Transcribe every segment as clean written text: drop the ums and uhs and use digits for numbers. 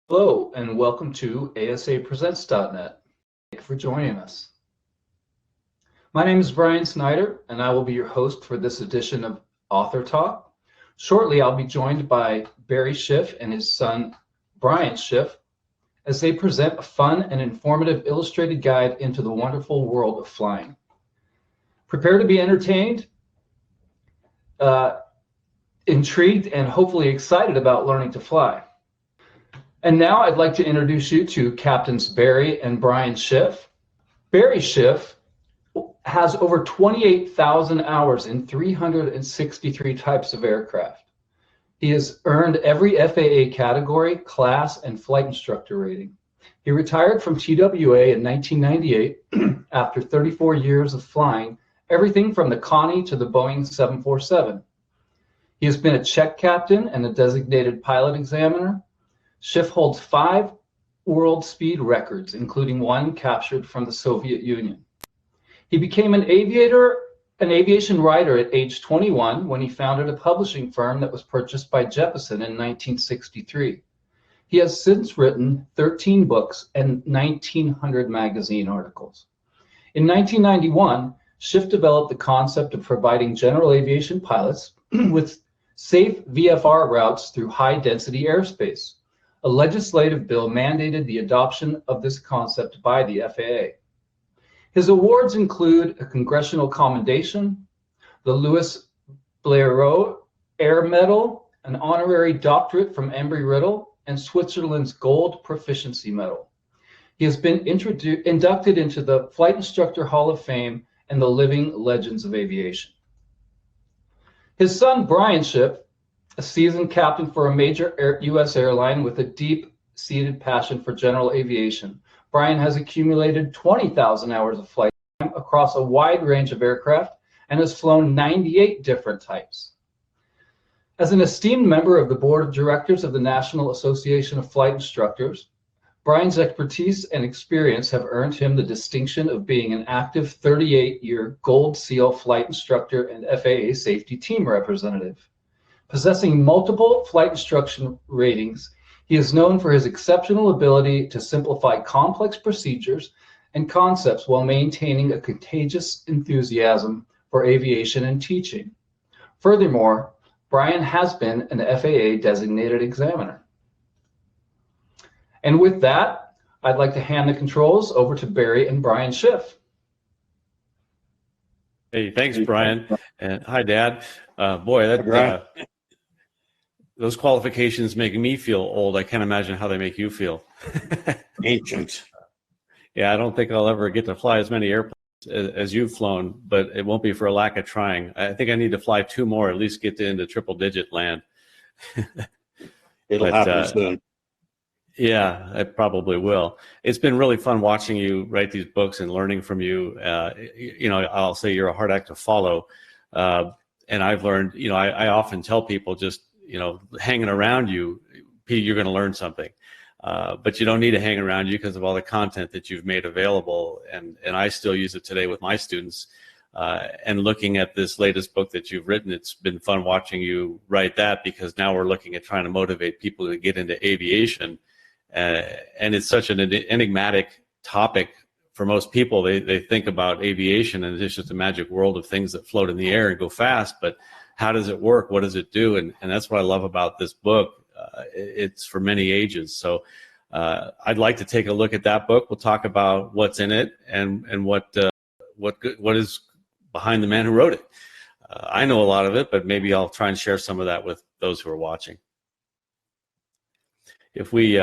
Hello, and welcome to ASA Presents.net. Thank you for joining us. My name is Brian Snyder, and I will be your host for this edition of Author Talk. Shortly, I'll be joined by BRIAN SCHIFF and his son, BRIAN SCHIFF, as they present a fun and informative illustrated guide into the wonderful world of flying. Prepare to be entertained, intrigued, and hopefully excited about learning to fly. And now I'd like to introduce you to Captains Barry and BRIAN SCHIFF. Barry SCHIFF has over 28,000 hours in 363 types of aircraft. He has earned every FAA category, class, and flight instructor rating. He retired from TWA in 1998 after 34 years of flying everything from the Connie to the Boeing 747. He has been a check captain and a designated pilot examiner. Schiff holds 5 world speed records, including one captured from the Soviet Union. He became an aviation writer at age 21 when he founded a publishing firm that was purchased by Jeppesen in 1963. He has since written 13 books and 1,900 magazine articles. In 1991, Schiff developed the concept of providing general aviation pilots with safe VFR routes through high-density airspace. A legislative bill mandated the adoption of this concept by the FAA. His awards include a Congressional Commendation, the Louis Blériot Air Medal, an honorary doctorate from Embry-Riddle, and Switzerland's Gold Proficiency Medal. He has been inducted into the Flight Instructor Hall of Fame and the Living Legends of Aviation. His son, BRIAN SCHIFF, a seasoned captain for a major U.S. airline with a deep-seated passion for general aviation. BRIAN has accumulated 20,000 hours of flight time across a wide range of aircraft and has flown 98 different types. As an esteemed member of the Board of Directors of the National Association of Flight Instructors, BRIAN's expertise and experience have earned him the distinction of being an active 38-year Gold SEAL flight instructor and FAA safety team representative. Possessing multiple flight instruction ratings, he is known for his exceptional ability to simplify complex procedures and concepts while maintaining a contagious enthusiasm for aviation and teaching. Furthermore, BRIAN has been an FAA designated examiner. And with that, I'd like to hand the controls over to Barry and BRIAN SCHIFF. Hey, thanks, Brian. And hi, Dad. Those qualifications make me feel old. I can't imagine how they make you feel. Ancient. Yeah, I don't think I'll ever get to fly as many airplanes as you've flown, but it won't be for a lack of trying. I think I need to fly 2 more, at least get into triple-digit land. It'll happen soon. Yeah, I probably will. It's been really fun watching you write these books and learning from you. I'll say you're a hard act to follow. And I've learned, I often tell people just, hanging around you, you're going to learn something. But you don't need to hang around you because of all the content that you've made available. And I still use it today with my students. And looking at this latest book that you've written, it's been fun watching you write that, because now we're looking at trying to motivate people to get into aviation. And it's such an enigmatic topic for most people. They think about aviation and it's just a magic world of things that float in the air and go fast, but how does it work? What does it do? And that's what I love about this book. It's for many ages. So I'd like to take a look at that book. We'll talk about what's in it and what is behind the man who wrote it. I know a lot of it, but maybe I'll try and share some of that with those who are watching. If we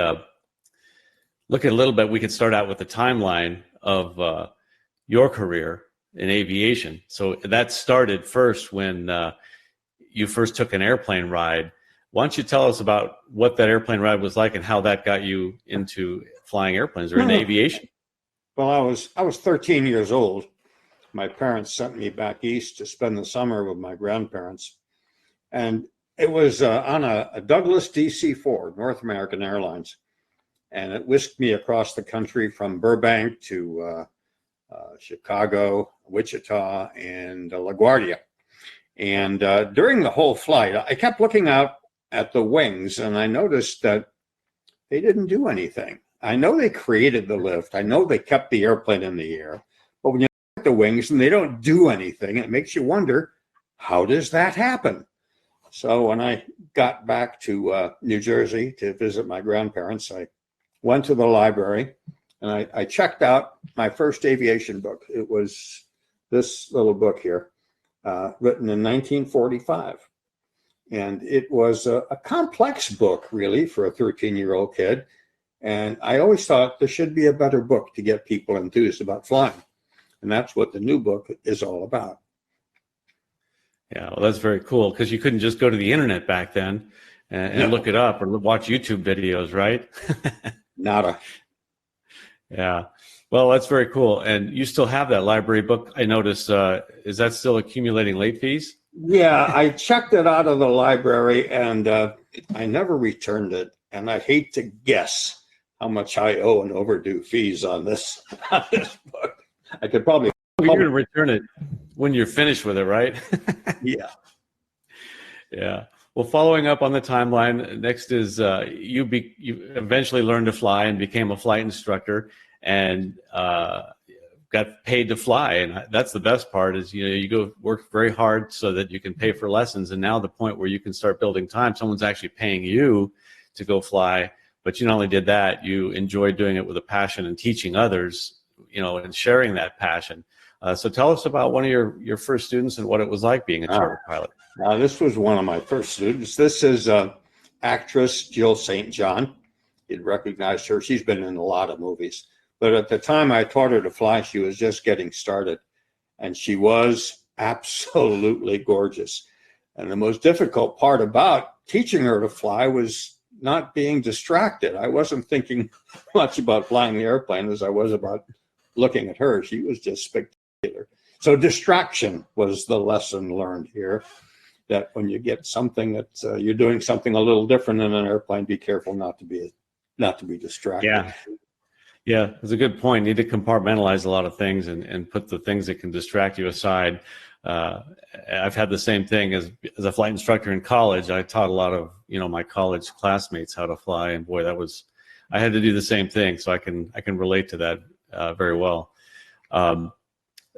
look at a little bit, we could start out with the timeline of your career in aviation. So that started first when you first took an airplane ride. Why don't you tell us about what that airplane ride was like and how that got you into flying airplanes or in aviation? Well, I was 13 years old. My parents sent me back east to spend the summer with my grandparents. And it was on a Douglas DC-4, North American Airlines. And it whisked me across the country from Burbank to Chicago, Wichita, and LaGuardia. And during the whole flight, I kept looking out at the wings, and I noticed that they didn't do anything. I know they created the lift. I know they kept the airplane in the air. But when you look at the wings and they don't do anything, it makes you wonder, how does that happen? So when I got back to New Jersey to visit my grandparents, I went to the library and I checked out my first aviation book. It was this little book here, written in 1945. And it was a complex book, really, for a 13-year-old kid. And I always thought there should be a better book to get people enthused about flying. And that's what the new book is all about. Yeah, well, that's very cool, because you couldn't just go to the internet back then and look it up or watch YouTube videos, right? Nada. Yeah. Well, that's very cool. And you still have that library book, I noticed. Is that still accumulating late fees? Yeah, I checked it out of the library and I never returned it. And I hate to guess how much I owe in overdue fees on this book. I could probably. You're going to return it when you're finished with it, right? Yeah. Yeah. Well, following up on the timeline, next is you eventually learned to fly and became a flight instructor and got paid to fly. And that's the best part is, you go work very hard so that you can pay for lessons. And now the point where you can start building time, someone's actually paying you to go fly. But you not only did that, you enjoyed doing it with a passion and teaching others, and sharing that passion. So tell us about one of your first students and what it was like being a charter pilot. This was one of my first students. This is actress Jill St. John. You'd recognize her. She's been in a lot of movies. But at the time I taught her to fly, she was just getting started. And she was absolutely gorgeous. And the most difficult part about teaching her to fly was not being distracted. I wasn't thinking much about flying the airplane as I was about looking at her. She was just spectacular. So distraction was the lesson learned here, that when you get something that you're doing something a little different in an airplane, be careful not to be distracted. Yeah. Yeah, it's a good point. You need to compartmentalize a lot of things and put the things that can distract you aside. I've had the same thing as a flight instructor in college. I taught a lot of, my college classmates how to fly, and boy, I had to do the same thing. So I can relate to that very well.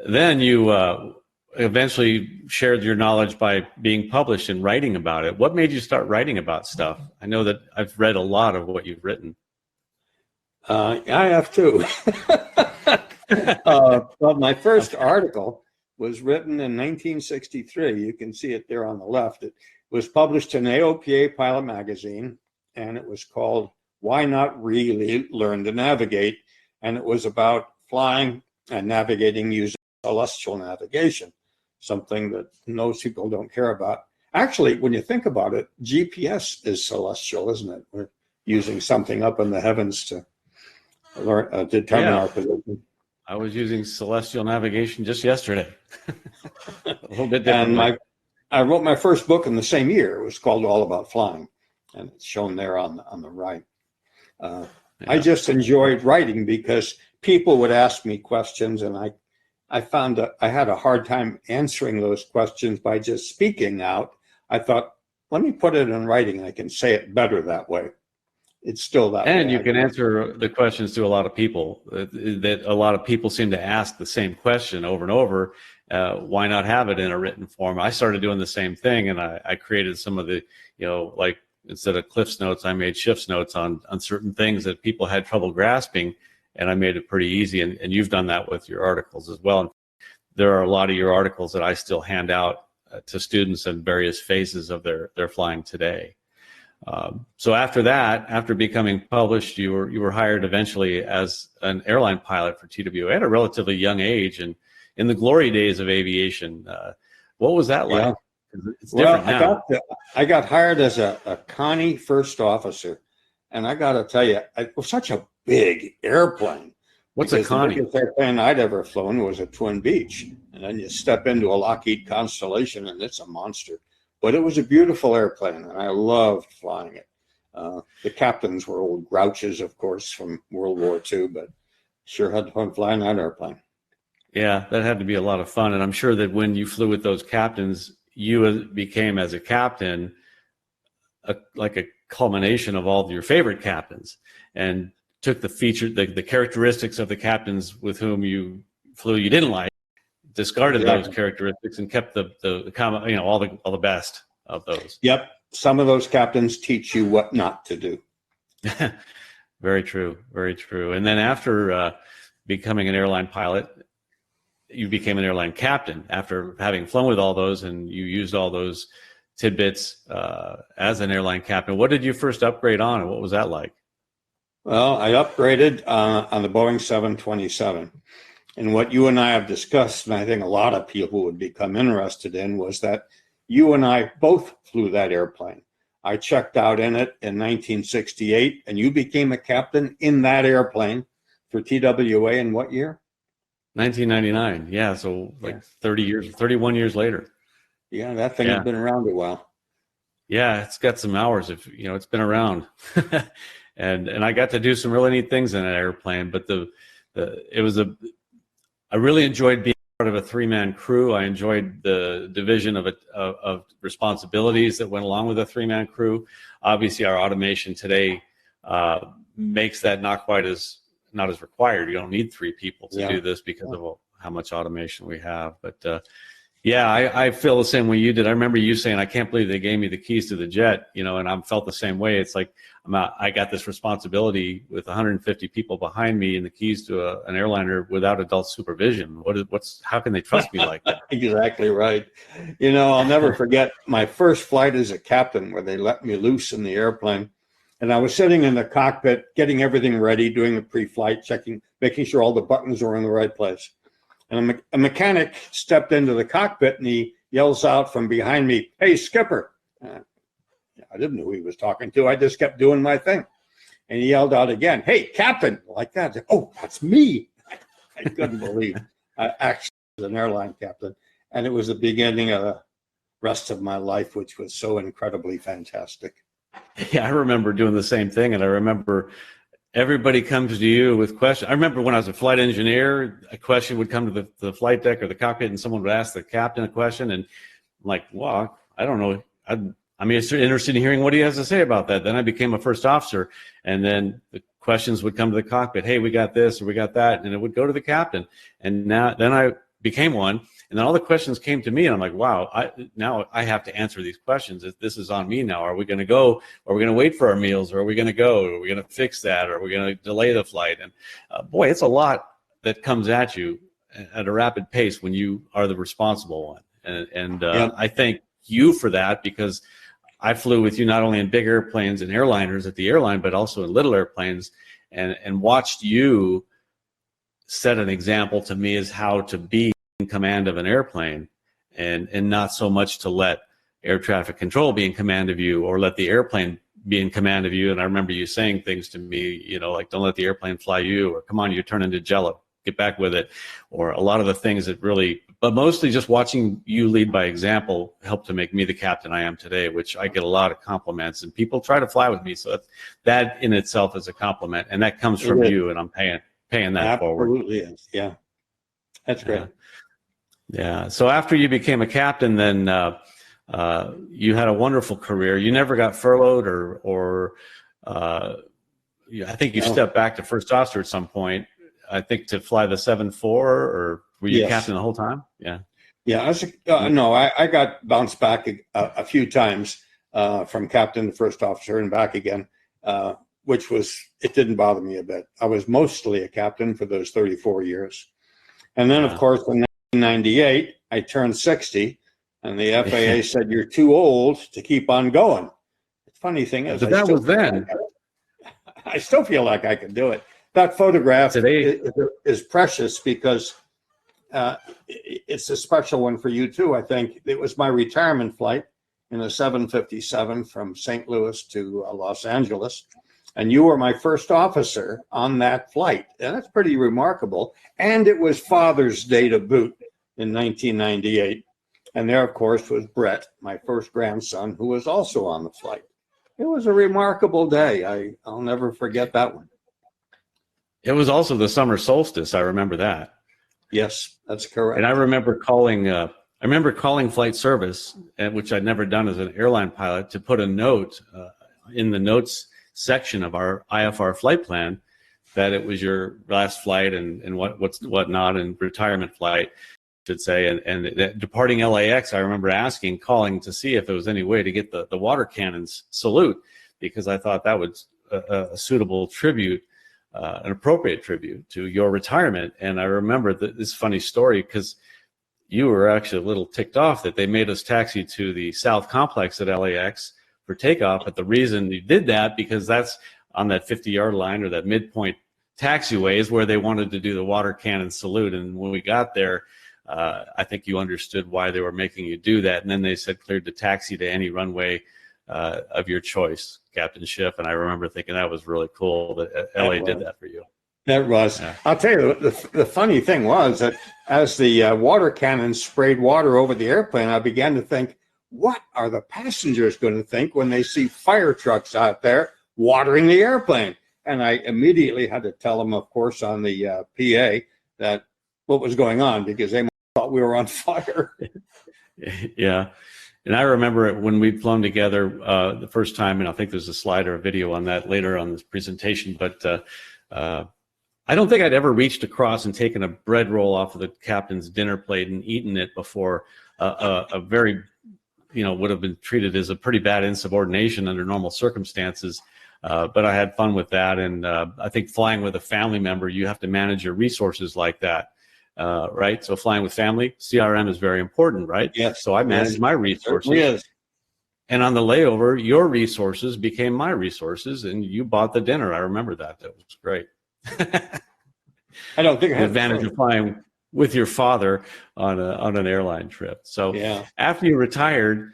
Then you eventually shared your knowledge by being published and writing about it. What made you start writing about stuff? I know that I've read a lot of what you've written. I have too. Well, my first article was written in 1963. You can see it there on the left. It was published in AOPA Pilot Magazine, and it was called "Why Not Really Learn to Navigate?" And it was about flying and navigating using celestial navigation, something that most people don't care about. Actually, when you think about it, GPS is celestial, isn't it? We're using something up in the heavens to determine our position. I was using celestial navigation just yesterday. A little bit different. And I wrote my first book in the same year. It was called All About Flying, and it's shown there on the right. I just enjoyed writing because people would ask me questions, and I found that I had a hard time answering those questions by just speaking out. I thought, let me put it in writing. I can say it better that way. It's still that way. And you can answer the questions to a lot of people. That a lot of people seem to ask the same question over and over. Why not have it in a written form? I started doing the same thing, and I created some of the, like instead of Cliff's notes, I made Schiff's notes on certain things that people had trouble grasping, and I made it pretty easy. And you've done that with your articles as well. And there are a lot of your articles that I still hand out to students in various phases of their flying today. So after becoming published, you were hired eventually as an airline pilot for TWA at a relatively young age, and in the glory days of aviation. What was that like? Yeah. It's different now. I got hired as a Connie first officer, and I got to tell you, it was such a big airplane. What's a Connie? The biggest airplane I'd ever flown was a Twin Beach, and then you step into a Lockheed Constellation, and it's a monster. But it was a beautiful airplane, and I loved flying it. The captains were old grouches, of course, from World War II, but sure had fun flying that airplane. Yeah, that had to be a lot of fun. And I'm sure that when you flew with those captains, you became, as a captain, like a culmination of all of your favorite captains, and took the characteristics of the captains with whom you flew you didn't like, discarded those characteristics, and kept the common, all the best of those. Yep. Some of those captains teach you what not to do. Very true. Very true. And then after becoming an airline pilot, you became an airline captain after having flown with all those, and you used all those tidbits as an airline captain. What did you first upgrade on, and what was that like? Well, I upgraded on the Boeing 727. And what you and I have discussed, and I think a lot of people would become interested in, was that you and I both flew that airplane. I checked out in it in 1968, and you became a captain in that airplane for TWA in what year? 1999. Yeah, so like 31 years later. Yeah, that thing has been around a while. Yeah, it's got some hours. It's been around, and I got to do some really neat things in that airplane. But I really enjoyed being part of a three-man crew. I enjoyed the division of responsibilities that went along with a three-man crew. Obviously, our automation today makes that not as required. You don't need three people to do this because of how much automation we have. But I feel the same way you did. I remember you saying, "I can't believe they gave me the keys to the jet," and I felt the same way. It's like I got this responsibility with 150 people behind me and the keys to an airliner without adult supervision. How can they trust me like that? Exactly right. I'll never forget my first flight as a captain, where they let me loose in the airplane, and I was sitting in the cockpit, getting everything ready, doing the pre-flight checking, making sure all the buttons were in the right place. And a mechanic stepped into the cockpit, and he yells out from behind me, "Hey, Skipper." I didn't know who he was talking to. I just kept doing my thing. And he yelled out again, "Hey, Captain," like that. Said, "Oh, that's me." I couldn't believe I actually was an airline captain. And it was the beginning of the rest of my life, which was so incredibly fantastic. Yeah, I remember doing the same thing. And I remember everybody comes to you with questions. I remember when I was a flight engineer, a question would come to the flight deck or the cockpit, and someone would ask the captain a question. And I'm like, well, I don't know. I'm interested in hearing what he has to say about that. Then I became a first officer, and then the questions would come to the cockpit. "Hey, we got this or we got that," and it would go to the captain. And then I became one, and then all the questions came to me, and I'm like, wow, now I have to answer these questions. This is on me now. Are we going to go? Are we going to wait for our meals? Or are we going to go? Are we going to fix that? Or are we going to delay the flight? And boy, it's a lot that comes at you at a rapid pace when you are the responsible one. And I thank you for that, because I flew with you not only in big airplanes and airliners at the airline, but also in little airplanes, and watched you set an example to me as how to be in command of an airplane, and not so much to let air traffic control be in command of you, or let the airplane be in command of you. And I remember you saying things to me, like, "Don't let the airplane fly you," or "Come on, you turn into jello, get back with it," or a lot of the things that really, but mostly just watching you lead by example helped to make me the captain I am today, which I get a lot of compliments, and people try to fly with me. So that in itself is a compliment, and that comes from you, and I'm paying that forward. Absolutely is. Yeah. That's great. Yeah. So after you became a captain, then you had a wonderful career. You never got furloughed, or I think you stepped back to first officer at some point, I think, to fly the 7-4, or were you captain the whole time? Yeah. Yeah. No, I got bounced back a few times from captain to first officer and back again, it didn't bother me a bit. I was mostly a captain for those 34 years. And then, of course, in 1998, I turned 60, and the FAA said, "You're too old to keep on going." The funny thing is, that was then. I still feel like I can do it. That photograph is precious, because it's a special one for you too. I think it was my retirement flight in a 757 from St. Louis to Los Angeles, and you were my first officer on that flight, and that's pretty remarkable. And it was Father's Day to boot in 1998, and there, of course, was Brett, my first grandson, who was also on the flight. It was a remarkable day. I'll never forget that one. It was also the summer solstice. I remember that. Yes, that's correct. And I remember calling flight service, which I'd never done as an airline pilot, to put a note in the notes section of our IFR flight plan that it was your last flight and whatnot, and retirement flight, I should say. And that departing LAX, I remember calling to see if there was any way to get the water cannons salute, because I thought that was a suitable tribute, an appropriate tribute to your retirement. And I remember this funny story, because you were actually a little ticked off that they made us taxi to the South Complex at LAX for takeoff. But the reason you did that, because that's on that 50-yard line or that midpoint taxiway, is where they wanted to do the water cannon salute. And when we got there, I think you understood why they were making you do that. And then they said cleared to taxi to any runway of your choice, Captain Schiff. And I remember thinking that was really cool that LA did that for you. That was. Yeah. I'll tell you, the funny thing was that as the water cannon sprayed water over the airplane, I began to think, what are the passengers going to think when they see fire trucks out there watering the airplane? And I immediately had to tell them, of course, on the PA that what was going on, because they thought we were on fire. Yeah. And I remember when we'd flown together the first time, and I think there's a slide or a video on that later on this presentation, but I don't think I'd ever reached across and taken a bread roll off of the captain's dinner plate and eaten it before a very, would have been treated as a pretty bad insubordination under normal circumstances. But I had fun with that. And I think flying with a family member, you have to manage your resources like that, right? So flying with family, CRM is very important, right? Yes. So I managed my resources. Yes. And on the layover, your resources became my resources, and you bought the dinner. I remember that. That was great. I don't think I the advantage of flying with your father on an airline trip. So yeah. After you retired,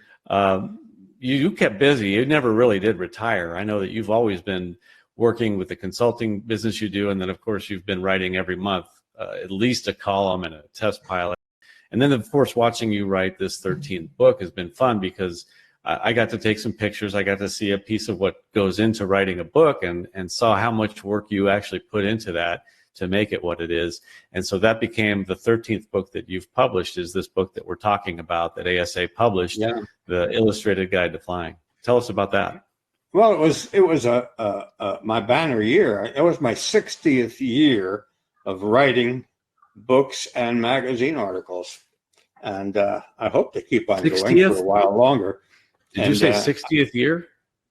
you kept busy. You never really did retire. I know that you've always been working with the consulting business you do, and then of course you've been writing every month at least a column and a test pilot. And then of course watching you write this 13th book has been fun, because I got to take some pictures. I got to see a piece of what goes into writing a book, and saw how much work you actually put into that to make it what it is. And so that became the 13th book that you've published, is this book that we're talking about that ASA published, The Illustrated Guide to Flying. Tell us about that. Well, it was my banner year. It was my 60th year of writing books and magazine articles. And I hope to keep on 60th? Going for a while longer. Did you say 60th year?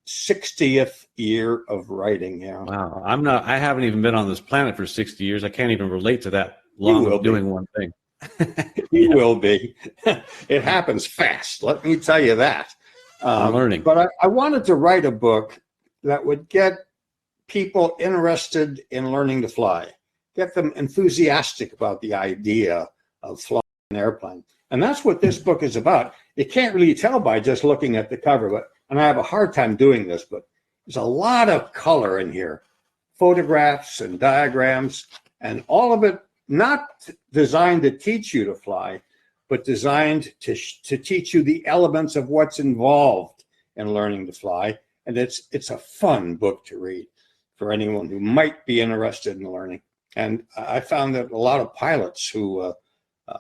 60th year of writing, yeah. Wow. I haven't even been on this planet for 60 years. I can't even relate to that long of doing one thing. You will be. It happens fast, let me tell you that. I'm learning. But I wanted to write a book that would get people interested in learning to fly, get them enthusiastic about the idea of flying an airplane. And that's what this book is about. You can't really tell by just looking at the cover, and I have a hard time doing this, but there's a lot of color in here, photographs and diagrams, and all of it not designed to teach you to fly, but designed to teach you the elements of what's involved in learning to fly. And it's a fun book to read for anyone who might be interested in learning. And I found that a lot of pilots who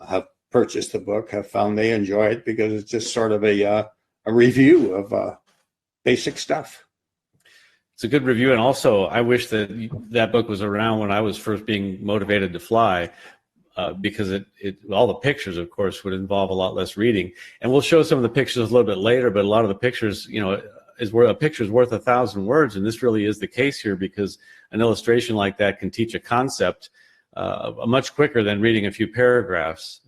have purchased the book have found they enjoy it, because it's just sort of a review of basic stuff. It's a good review. And also, I wish that book was around when I was first being motivated to fly, because all the pictures, of course, would involve a lot less reading. And we'll show some of the pictures a little bit later, but a lot of the pictures, a picture's worth 1,000 words. And this really is the case here, because an illustration like that can teach a concept much quicker than reading a few paragraphs,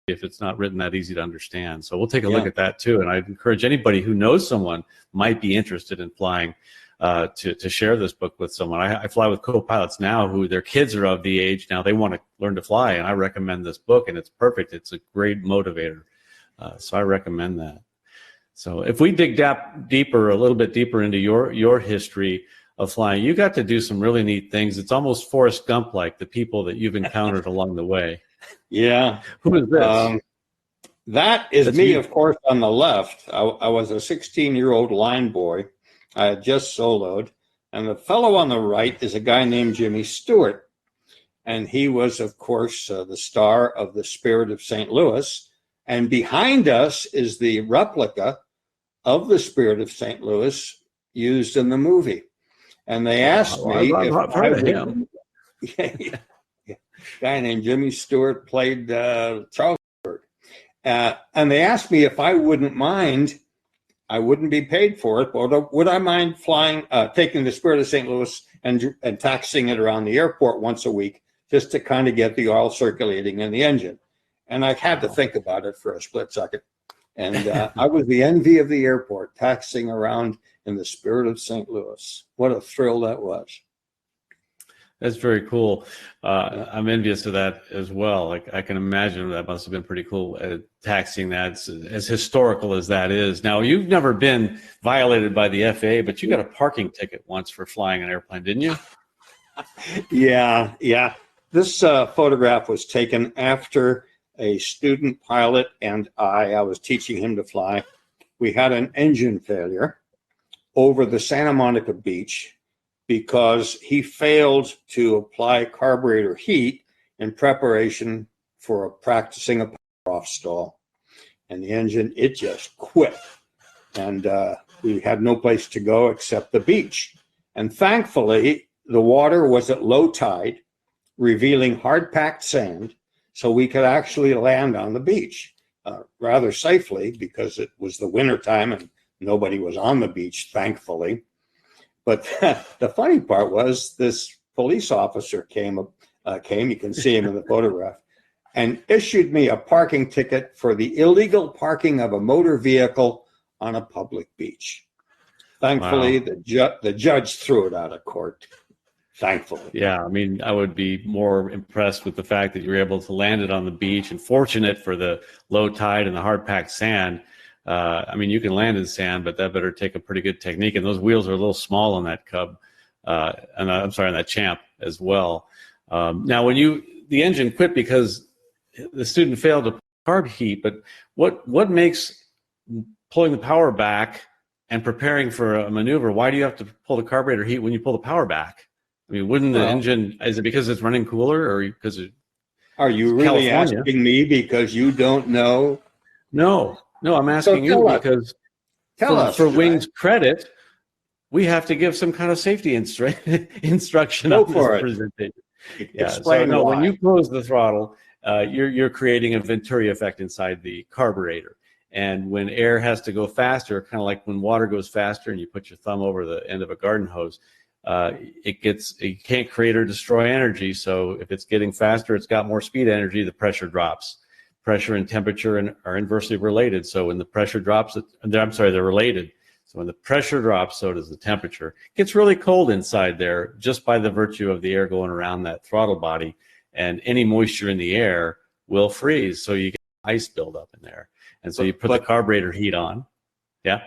if it's not written that easy to understand. So we'll take a look at that too. And I'd encourage anybody who knows someone might be interested in flying to share this book with someone. I fly with co-pilots now who their kids are of the age now they want to learn to fly, and I recommend this book, and it's perfect. It's a great motivator. So I recommend that. So if we dig a little bit deeper into your history of flying, you got to do some really neat things. It's almost Forrest Gump-like, the people that you've encountered along the way. Yeah. Who is this? That's me, of course, on the left. I was a 16-year-old line boy. I had just soloed. And the fellow on the right is a guy named Jimmy Stewart. And he was, of course, the star of the Spirit of St. Louis. And behind us is the replica of the Spirit of St. Louis used in the movie. And they asked me I've if heard I of him. would, guy named Jimmy Stewart played Charles. And they asked me if I wouldn't mind, I wouldn't be paid for it, but would I mind flying, taking the Spirit of St. Louis and taxiing it around the airport once a week, just to kind of get the oil circulating in the engine. And I had to think about it for a split second. And I was the envy of the airport, taxiing around in the Spirit of St. Louis. What a thrill that was. That's very cool. I'm envious of that as well. Like, I can imagine that must have been pretty cool, taxiing that, as historical as that is. Now, you've never been violated by the FAA, but you got a parking ticket once for flying an airplane, didn't you? Yeah. This photograph was taken after a student pilot and I was teaching him to fly. We had an engine failure over the Santa Monica beach because he failed to apply carburetor heat in preparation for practicing a power-off stall. And the engine, it just quit. And we had no place to go except the beach. And thankfully, the water was at low tide, revealing hard-packed sand, so we could actually land on the beach rather safely because it was the wintertime and nobody was on the beach, thankfully. But the funny part was this police officer came, you can see him in the photograph, and issued me a parking ticket for the illegal parking of a motor vehicle on a public beach. Thankfully, wow. The judge threw it out of court. Thankfully. Yeah, I mean, I would be more impressed with the fact that you were able to land it on the beach, and fortunate for the low tide and the hard-packed sand. I mean, you can land in sand, but that better take a pretty good technique. And those wheels are a little small on that Cub, and I'm sorry, on that Champ as well. Now, when the engine quit because the student failed to carb heat, but what makes pulling the power back and preparing for a maneuver? Why do you have to pull the carburetor heat when you pull the power back? I mean, wouldn't the engine? Is it because it's running cooler, or because are you really California? Asking me because you don't know? No, I'm asking you because for Wing's credit, we have to give some kind of safety instruction on this presentation. Yeah, Explain so why. When you close the throttle, you're creating a Venturi effect inside the carburetor. And when air has to go faster, kind of like when water goes faster and you put your thumb over the end of a garden hose, it can't create or destroy energy. So if it's getting faster, it's got more speed energy, the pressure drops. Pressure and temperature are inversely related. So when the pressure drops, they're related. So when the pressure drops, so does the temperature. It gets really cold inside there just by the virtue of the air going around that throttle body, and any moisture in the air will freeze. So you get ice buildup in there. And so you put the carburetor heat on. Yeah.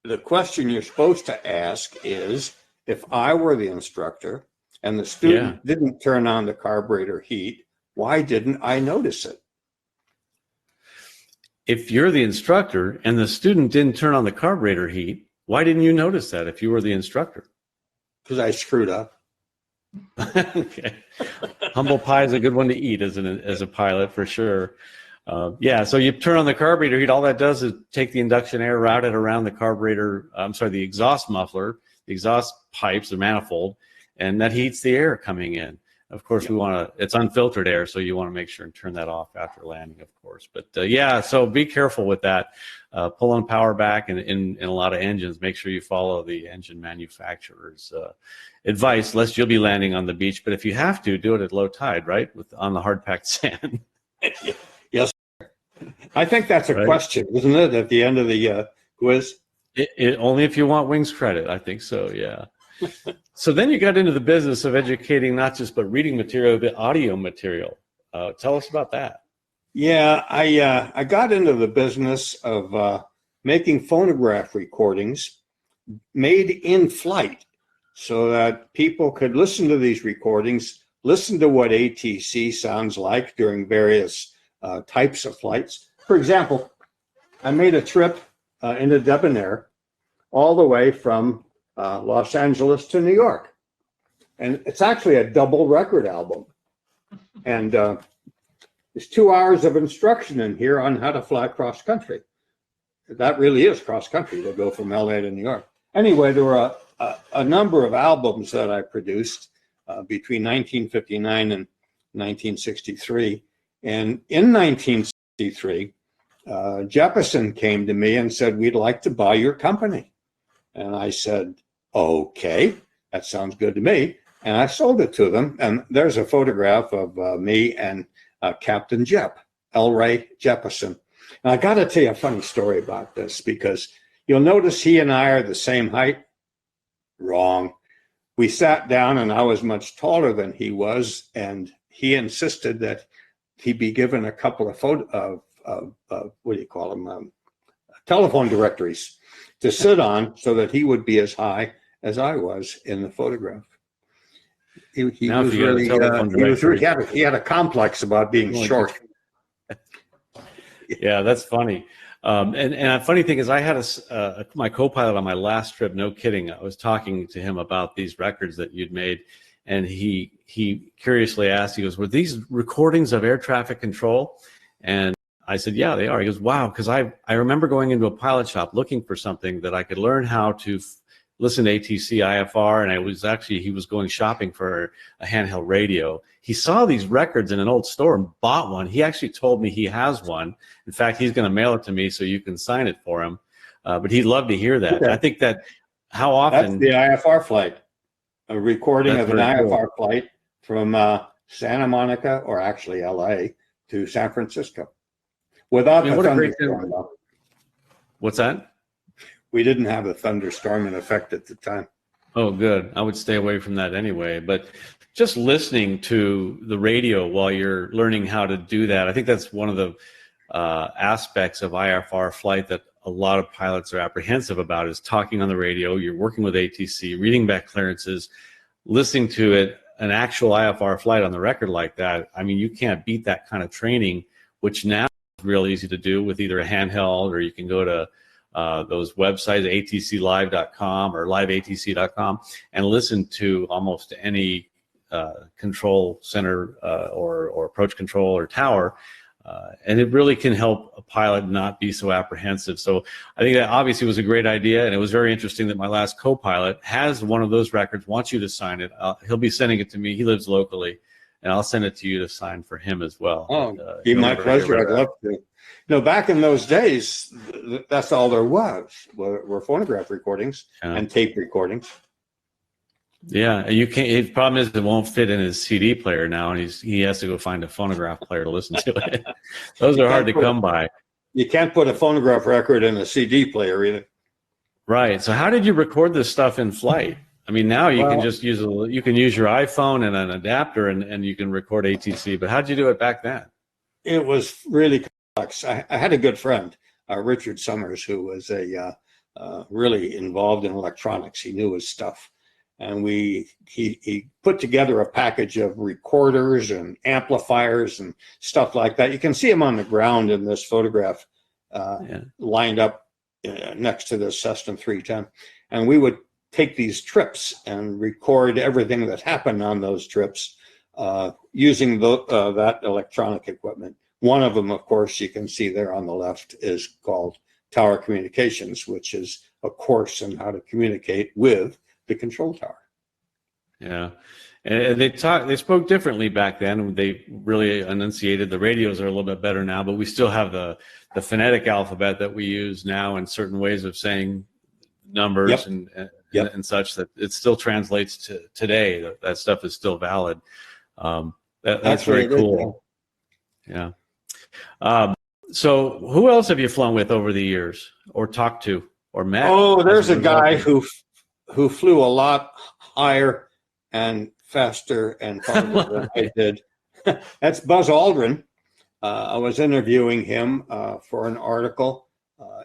The question you're supposed to ask is, if I were the instructor and the student didn't turn on the carburetor heat, why didn't I notice it? If you're the instructor and the student didn't turn on the carburetor heat, why didn't you notice that if you were the instructor? Because I screwed up. Okay. Humble pie is a good one to eat as a pilot, for sure. So you turn on the carburetor heat. All that does is take the induction air, route it around the carburetor, the exhaust muffler, the exhaust pipes, the manifold, and that heats the air coming in. Of course, it's unfiltered air, so you want to make sure and turn that off after landing, of course. But so be careful with that. Pulling power back in a lot of engines, make sure you follow the engine manufacturer's advice, lest you'll be landing on the beach. But if you have to, do it at low tide, right? On the hard-packed sand. Yes. I think that's a question, isn't it, at the end of the quiz? Only if you want Wings credit, I think so, yeah. So then you got into the business of educating not just but reading material, but audio material. Tell us about that. Yeah, I got into the business of making phonograph recordings made in flight so that people could listen to these recordings, listen to what ATC sounds like during various types of flights. For example, I made a trip into Debonair all the way from Los Angeles to New York. And it's actually a double record album. And there's 2 hours of instruction in here on how to fly cross country. That really is cross country to go from LA to New York. Anyway, there were a number of albums that I produced between 1959 and 1963. And in 1963, Jeppesen came to me and said, we'd like to buy your company. And I said, okay, that sounds good to me. And I sold it to them. And there's a photograph of me and Captain Jepp, L. Ray Jeppesen. And I got to tell you a funny story about this, because you'll notice he and I are the same height. Wrong. We sat down and I was much taller than he was. And he insisted that he be given a couple of what do you call them? Telephone directories to sit on so that he would be as high as I was in the photograph. He was really, he had a complex about being short. Yeah, that's funny. And a funny thing is, I had my co-pilot on my last trip. No kidding. I was talking to him about these records that you'd made, and he curiously asked. He goes, "Were these recordings of air traffic control?" And I said, "Yeah, they are." He goes, "Wow," because I remember going into a pilot shop looking for something that I could learn how to listen to ATC IFR, and he was going shopping for a handheld radio. He saw these records in an old store and bought one. He actually told me he has one. In fact, he's going to mail it to me so you can sign it for him. But he'd love to hear that. Okay. I think that how often... That's the IFR flight, a recording of an IFR flight from Santa Monica, or actually LA, to San Francisco. Without the thunderstorm. What's that? We didn't have a thunderstorm in effect at the time. Oh, good. I would stay away from that anyway. But just listening to the radio while you're learning how to do that, I think that's one of the aspects of IFR flight that a lot of pilots are apprehensive about, is talking on the radio. You're working with ATC, reading back clearances, listening to it, an actual IFR flight on the record like that. I mean, you can't beat that kind of training, which now is real easy to do with either a handheld, or you can go to those websites, atclive.com or liveatc.com, and listen to almost any control center or approach control or tower. And it really can help a pilot not be so apprehensive. So I think that obviously was a great idea, and it was very interesting that my last co-pilot has one of those records, wants you to sign it. He'll be sending it to me. He lives locally, and I'll send it to you to sign for him as well. Oh, be my pleasure. I'd love to. You know, back in those days, that's all there was, were phonograph recordings and tape recordings. Yeah, you can't. His problem is it won't fit in his CD player now, and he has to go find a phonograph player to listen to it. Those are hard to come by. You can't put a phonograph record in a CD player either. Right. So how did you record this stuff in flight? I mean, now you can just use your iPhone and an adapter, and you can record ATC. But how did you do it back then? It was really complex. I had a good friend, Richard Summers, who was really involved in electronics. He knew his stuff. And he put together a package of recorders and amplifiers and stuff like that. You can see him on the ground in this photograph, lined up next to the Cessna 310. And we would take these trips and record everything that happened on those trips using that electronic equipment. One of them, of course, you can see there on the left, is called Tower Communications, which is a course in how to communicate with the control tower. Yeah, and they spoke differently back then. They really enunciated. The radios are a little bit better now, but we still have the phonetic alphabet that we use now in certain ways of saying numbers and such, that it still translates to today. That stuff is still valid. That's very cool. Yeah. So who else have you flown with over the years, or talked to, or met? Oh, there's a guy who flew a lot higher and faster and farther than I did. That's Buzz Aldrin. I was interviewing him for an article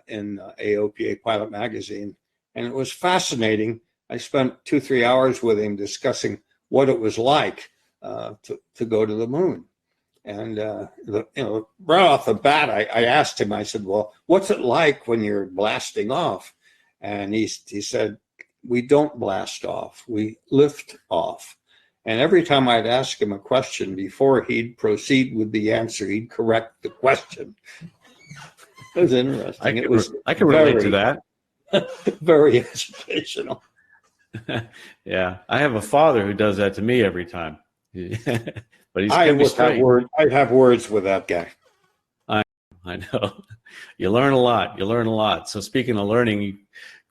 in AOPA Pilot Magazine, and it was fascinating. I spent 2-3 hours with him discussing what it was like to go to the moon. And right off the bat, I asked him, I said, well, what's it like when you're blasting off? And he said, we don't blast off, we lift off. And every time I'd ask him a question, before he'd proceed with the answer, he'd correct the question. It was interesting. I can relate to that. Very educational. Yeah, I have a father who does that to me every time. But he's I kept me would have straight. I'd have words with that guy. I know. You learn a lot. You learn a lot. So speaking of learning,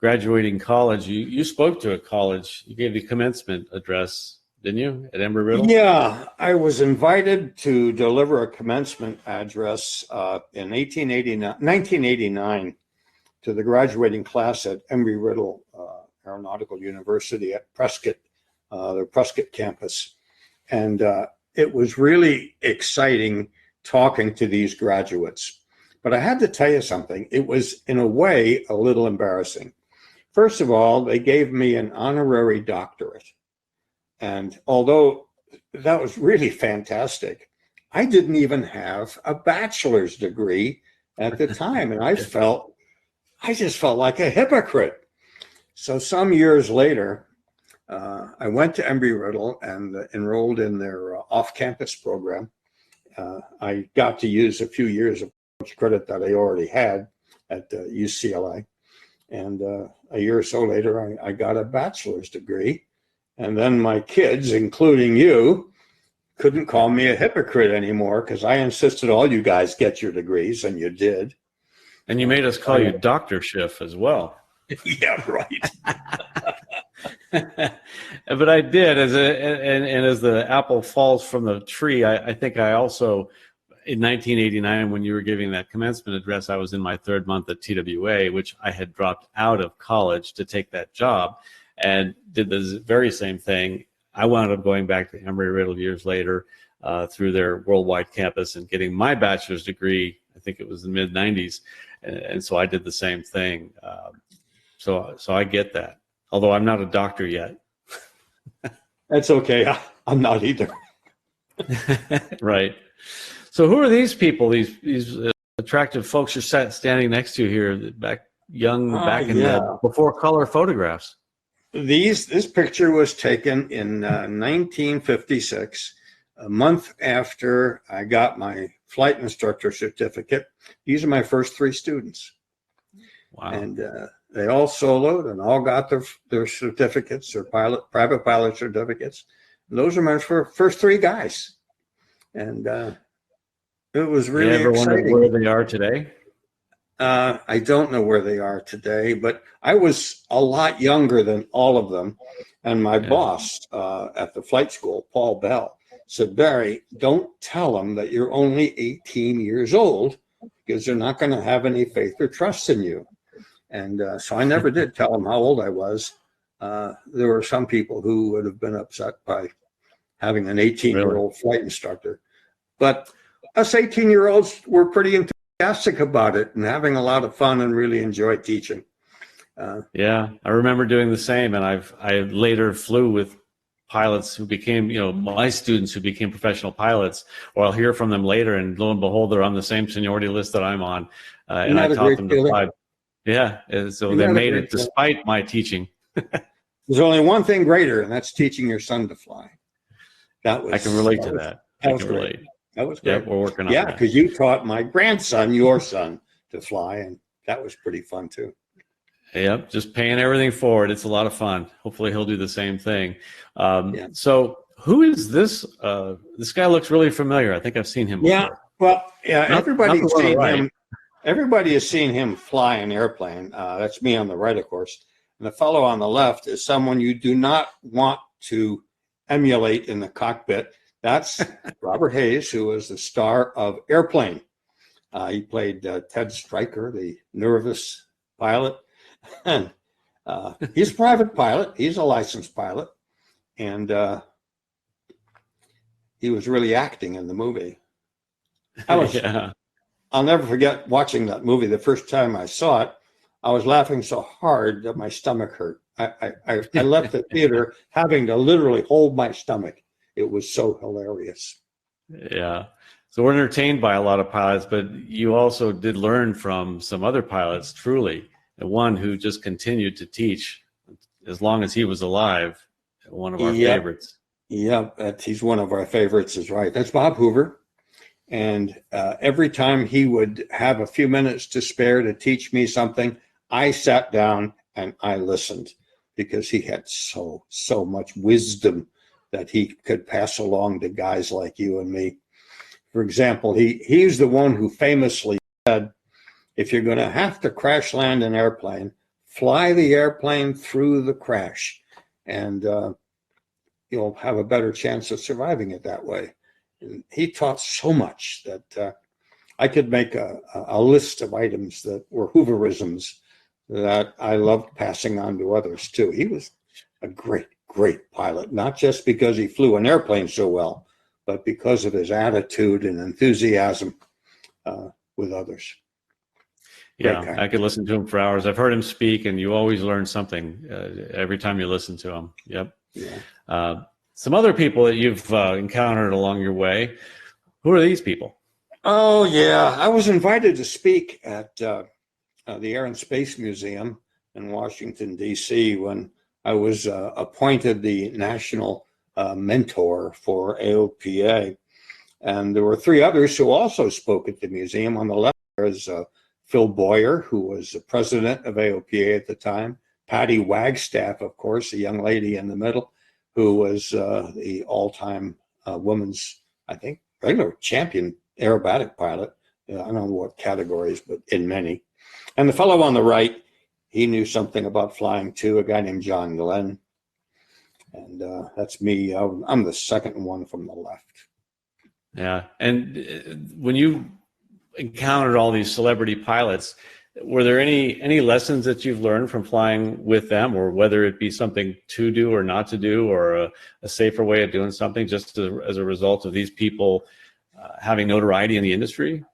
graduating college, you spoke to a college. You gave the commencement address, didn't you, at Embry-Riddle? Yeah, I was invited to deliver a commencement address in 1989 to the graduating class at Embry-Riddle Aeronautical University at Prescott, their Prescott campus. And it was really exciting talking to these graduates. But I had to tell you something. It was, in a way, a little embarrassing. First of all, they gave me an honorary doctorate. And although that was really fantastic, I didn't even have a bachelor's degree at the time. And I just felt like a hypocrite. So some years later, I went to Embry-Riddle and enrolled in their off-campus program. I got to use a few years of credit that I already had at UCLA. And a year or so later, I got a bachelor's degree. And then my kids, including you, couldn't call me a hypocrite anymore because I insisted all you guys get your degrees, and you did. And you made us call you Dr. Schiff as well. Yeah, right. But I did, as the apple falls from the tree, I think I also, in 1989, when you were giving that commencement address, I was in my third month at TWA, which I had dropped out of college to take that job, and did the very same thing. I wound up going back to Embry-Riddle years later through their worldwide campus and getting my bachelor's degree. I think it was the mid-90s, and so I did the same thing. So I get that, although I'm not a doctor yet. That's okay. I'm not either. Right. So who are these people? These attractive folks you're standing next to here, back in the before color photographs. This picture was taken in 1956, a month after I got my flight instructor certificate. These are my first three students. Wow. And they all soloed and all got their certificates, their private pilot certificates. And those are my first three guys. And it was really exciting. You ever wonder where they are today? I don't know where they are today, but I was a lot younger than all of them. And my boss at the flight school, Paul Bell, said, Barry, don't tell them that you're only 18 years old because they're not going to have any faith or trust in you. And so I never did tell them how old I was. There were some people who would have been upset by having an 18-year-old flight instructor. But us 18-year-olds were pretty enthusiastic about it and having a lot of fun and really enjoyed teaching. Yeah, I remember doing the same. And I later flew with pilots who became, my students who became professional pilots, or I'll hear from them later, and lo and behold, they're on the same seniority list that I'm on. And I taught them to fly. Yeah, so they made it despite my teaching. There's only one thing greater, and that's teaching your son to fly. I can relate to that. That was great. That was great. Yeah, we're working on that. Yeah, because you taught my grandson, your son, to fly, and that was pretty fun too. Yep, just paying everything forward. It's a lot of fun. Hopefully he'll do the same thing. So who is this? This guy looks really familiar. I think I've seen him before. Yeah, well, everybody's seen him. Everybody has seen him fly an airplane. That's me on the right, of course. And the fellow on the left is someone you do not want to emulate in the cockpit. That's Robert Hayes, who was the star of Airplane. He played Ted Stryker, the nervous pilot. And he's a private pilot. He's a licensed pilot. And he was really acting in the movie. I'll never forget watching that movie. The first time I saw it, I was laughing so hard that my stomach hurt. I left the theater having to literally hold my stomach. It was so hilarious. Yeah. So we're entertained by a lot of pilots, but you also did learn from some other pilots, truly. And one who just continued to teach as long as he was alive. One of our favorites. Yeah, he's one of our favorites, is right. That's Bob Hoover. And every time he would have a few minutes to spare to teach me something, I sat down and I listened because he had so much wisdom that he could pass along to guys like you and me. For example, he's the one who famously said, if you're going to have to crash land an airplane, fly the airplane through the crash, and you'll have a better chance of surviving it that way. And he taught so much that I could make a list of items that were Hooverisms that I loved passing on to others too. He was a great pilot, not just because he flew an airplane so well, but because of his attitude and enthusiasm with others. Yeah, I could listen to him for hours. I've heard him speak, and you always learn something every time you listen to him. Yep. Yeah. Some other people that you've encountered along your way, who are these people? Oh, yeah. I was invited to speak at the Air and Space Museum in Washington, D.C. when I was appointed the national mentor for AOPA. And there were three others who also spoke at the museum. On the left, there's Phil Boyer, who was the president of AOPA at the time. Patty Wagstaff, of course, a young lady in the middle, who was the all-time women's, I think, regular champion aerobatic pilot. I don't know what categories, but in many. And the fellow on the right, he knew something about flying too, a guy named John Glenn. And that's me. I'm the second one from the left. Yeah. And when you encountered all these celebrity pilots, were there any lessons that you've learned from flying with them, or whether it be something to do or not to do, or a safer way of doing something just as a result of these people having notoriety in the industry?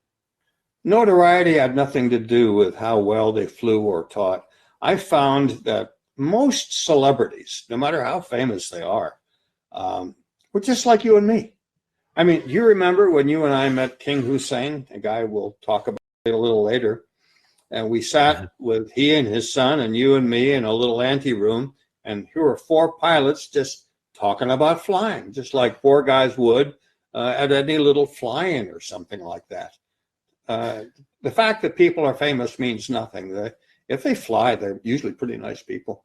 Notoriety had nothing to do with how well they flew or taught. I found that most celebrities, no matter how famous they are, were just like you and me. I mean, do you remember when you and I met King Hussein, a guy we'll talk about a little later, and we sat with he and his son and you and me in a little anteroom, and here were four pilots just talking about flying, just like four guys would at any little fly-in or something like that. The fact that people are famous means nothing. If they fly, they're usually pretty nice people.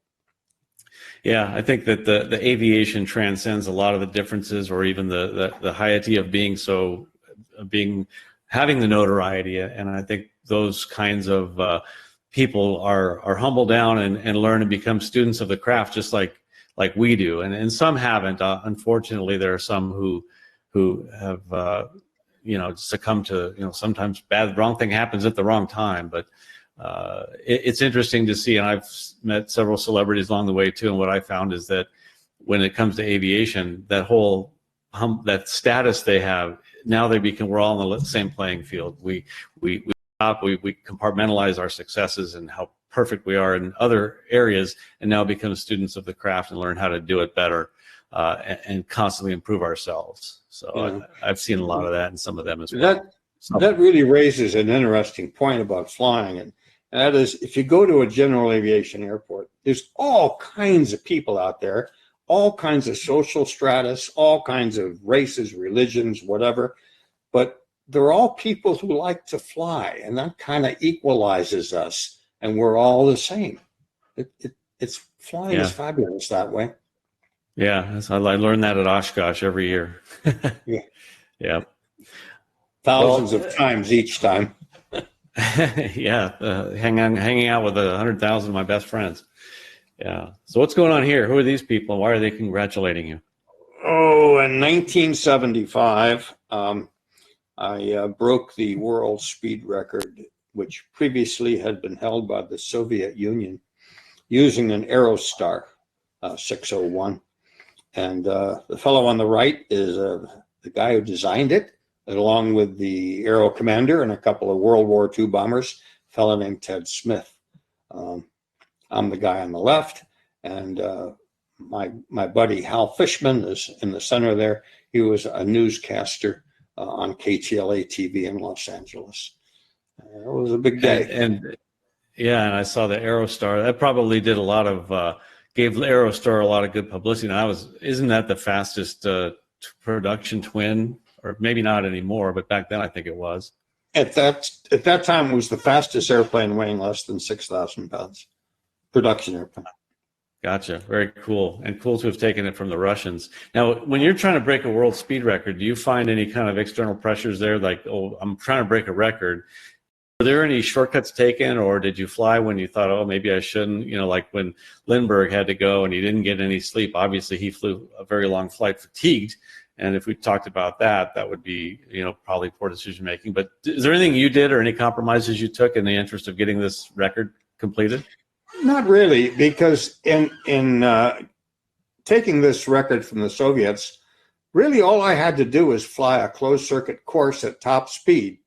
Yeah, I think that the aviation transcends a lot of the differences, or even the hiety of having the notoriety. And I think those kinds of people are humble down and learn and become students of the craft, just like we do. And some haven't. Unfortunately, there are some who have succumbed to sometimes wrong thing happens at the wrong time, but. It's interesting to see, and I've met several celebrities along the way too. And what I found is that when it comes to aviation, that whole that status they have now, we're all on the same playing field. We compartmentalize our successes and how perfect we are in other areas, and now become students of the craft and learn how to do it better and constantly improve ourselves. So I've seen a lot of that in some of them as well. That really raises an interesting point about flying, and that is, if you go to a general aviation airport, there's all kinds of people out there, all kinds of social stratus, all kinds of races, religions, whatever, but they're all people who like to fly, and that kind of equalizes us, and we're all the same. It's flying is fabulous that way. Yeah, I learned that at Oshkosh every year. Yeah. Thousands of times each time. Yeah, hanging out with 100,000 of my best friends. Yeah. So what's going on here? Who are these people? Why are they congratulating you? Oh, in 1975, I broke the world speed record, which previously had been held by the Soviet Union, using an Aerostar 601. And the fellow on the right is the guy who designed it, along with the Aero Commander and a couple of World War II bombers, a fellow named Ted Smith. I'm the guy on the left, and my buddy Hal Fishman is in the center there. He was a newscaster on KTLA TV in Los Angeles. It was a big day. And I saw the Aerostar. That probably did a lot of gave Aerostar a lot of good publicity. Now, isn't that the fastest production twin? Or maybe not anymore, but back then I think it was. At that time, it was the fastest airplane weighing less than 6,000 pounds. Production airplane. Gotcha. Very cool. And cool to have taken it from the Russians. Now, when you're trying to break a world speed record, do you find any kind of external pressures there? Like, oh, I'm trying to break a record. Were there any shortcuts taken, or did you fly when you thought, oh, maybe I shouldn't? You know, like when Lindbergh had to go and he didn't get any sleep. Obviously, he flew a very long flight fatigued. And if we talked about that, that would be, you know, probably poor decision making. But is there anything you did or any compromises you took in the interest of getting this record completed? Not really, because in taking this record from the Soviets, really all I had to do was fly a closed circuit course at top speed.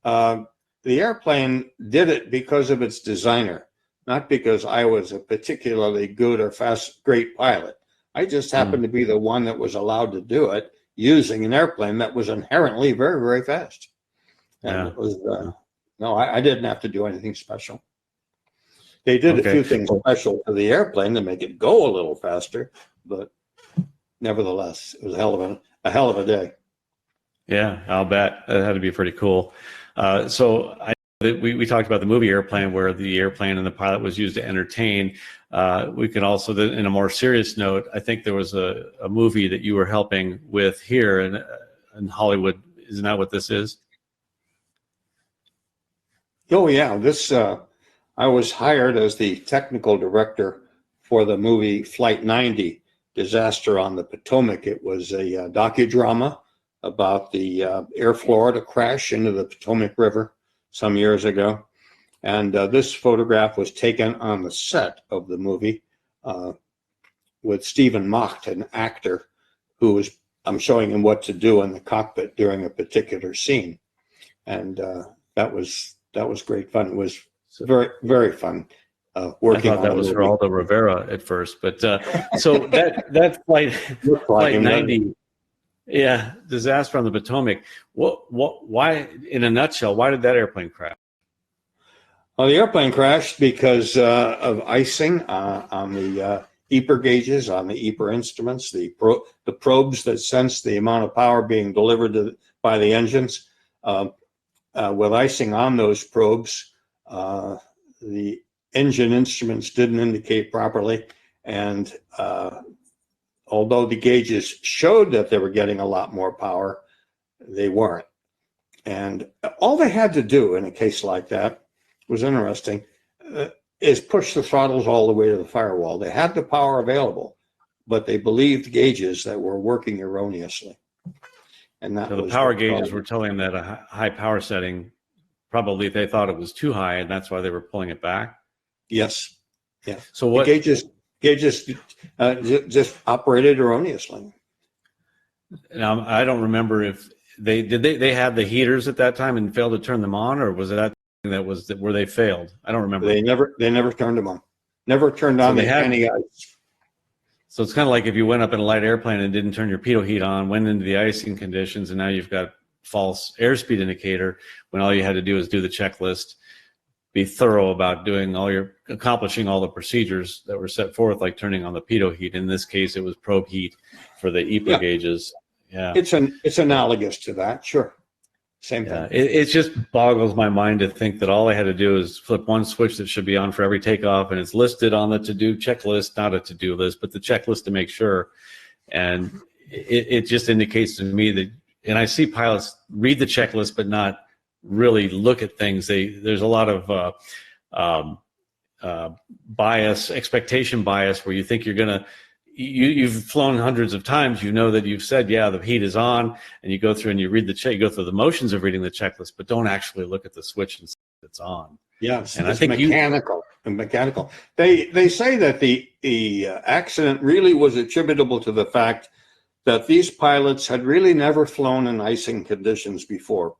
The airplane did it because of its designer, not because I was a particularly good or great pilot. I just happened to be the one that was allowed to do it using an airplane that was inherently very, very fast. And it was, no, I didn't have to do anything special. They did a few things special to the airplane to make it go a little faster, but nevertheless, it was a hell of a day. Yeah, I'll bet that had to be pretty cool. So we talked about the movie Airplane, where the airplane and the pilot was used to entertain. We can also, in a more serious note, I think there was a movie that you were helping with here in Hollywood. Isn't that what this is? Oh yeah, this. I was hired as the technical director for the movie Flight 90, Disaster on the Potomac. It was a docudrama about the Air Florida crash into the Potomac River some years ago. And this photograph was taken on the set of the movie with Stephen Macht, an actor who was, I'm showing him what to do in the cockpit during a particular scene. And that was great fun. It was very, very fun working on I thought that was Geraldo Rivera at first, but so that flight 90, yeah, Disaster on the Potomac. Why, in a nutshell, why did that airplane crash? Well, the airplane crashed because of icing on the EPR gauges, on the EPR instruments, the probes that sense the amount of power being delivered by the engines. With icing on those probes, the engine instruments didn't indicate properly, and although the gauges showed that they were getting a lot more power, they weren't. And all they had to do in a case like that was interesting, is push the throttles all the way to the firewall. They had the power available, but they believed gauges that were working erroneously. And that so the power gauges were telling them that a high power setting, probably they thought it was too high, and that's why they were pulling it back. Yes. Yeah. So what the gauges just operated erroneously. Now, I don't remember if they had the heaters at that time and failed to turn them on, or was it that where they failed? I don't remember. They never turned them on. Never turned on the anti-ice. So it's kind of like if you went up in a light airplane and didn't turn your pitot heat on, went into the icing conditions, and now you've got false airspeed indicator, when all you had to do is do the checklist, be thorough about accomplishing all the procedures that were set forth, like turning on the pitot heat. In this case, it was probe heat for the EPR gauges. Yeah, it's analogous to that. Sure, same thing. It just boggles my mind to think that all I had to do is flip one switch that should be on for every takeoff, and it's listed on the to-do checklist, not a to-do list, but the checklist to make sure. And it just indicates to me that, and I see pilots read the checklist but not really look at things. There's a lot of expectation bias, where you think you're gonna. You've flown hundreds of times. You know that you've said, yeah, the heat is on, and you go through and you read you go through the motions of reading the checklist, but don't actually look at the switch and see it's on. Yes, and I think mechanical. They say that the accident really was attributable to the fact that these pilots had really never flown in icing conditions before.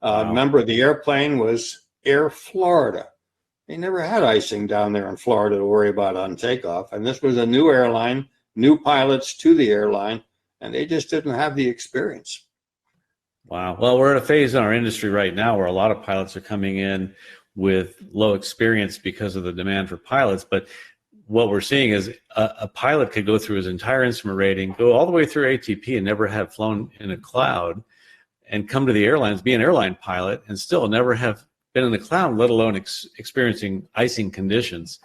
Wow. Remember, the airplane was Air Florida. They never had icing down there in Florida to worry about on takeoff. And this was a new airline, new pilots to the airline, and they just didn't have the experience. Wow. Well, we're at a phase in our industry right now where a lot of pilots are coming in with low experience because of the demand for pilots. But what we're seeing is a pilot could go through his entire instrument rating, go all the way through ATP, and never have flown in a cloud. and come to the airlines, be an airline pilot, and still never have been in the cloud, let alone experiencing icing conditions.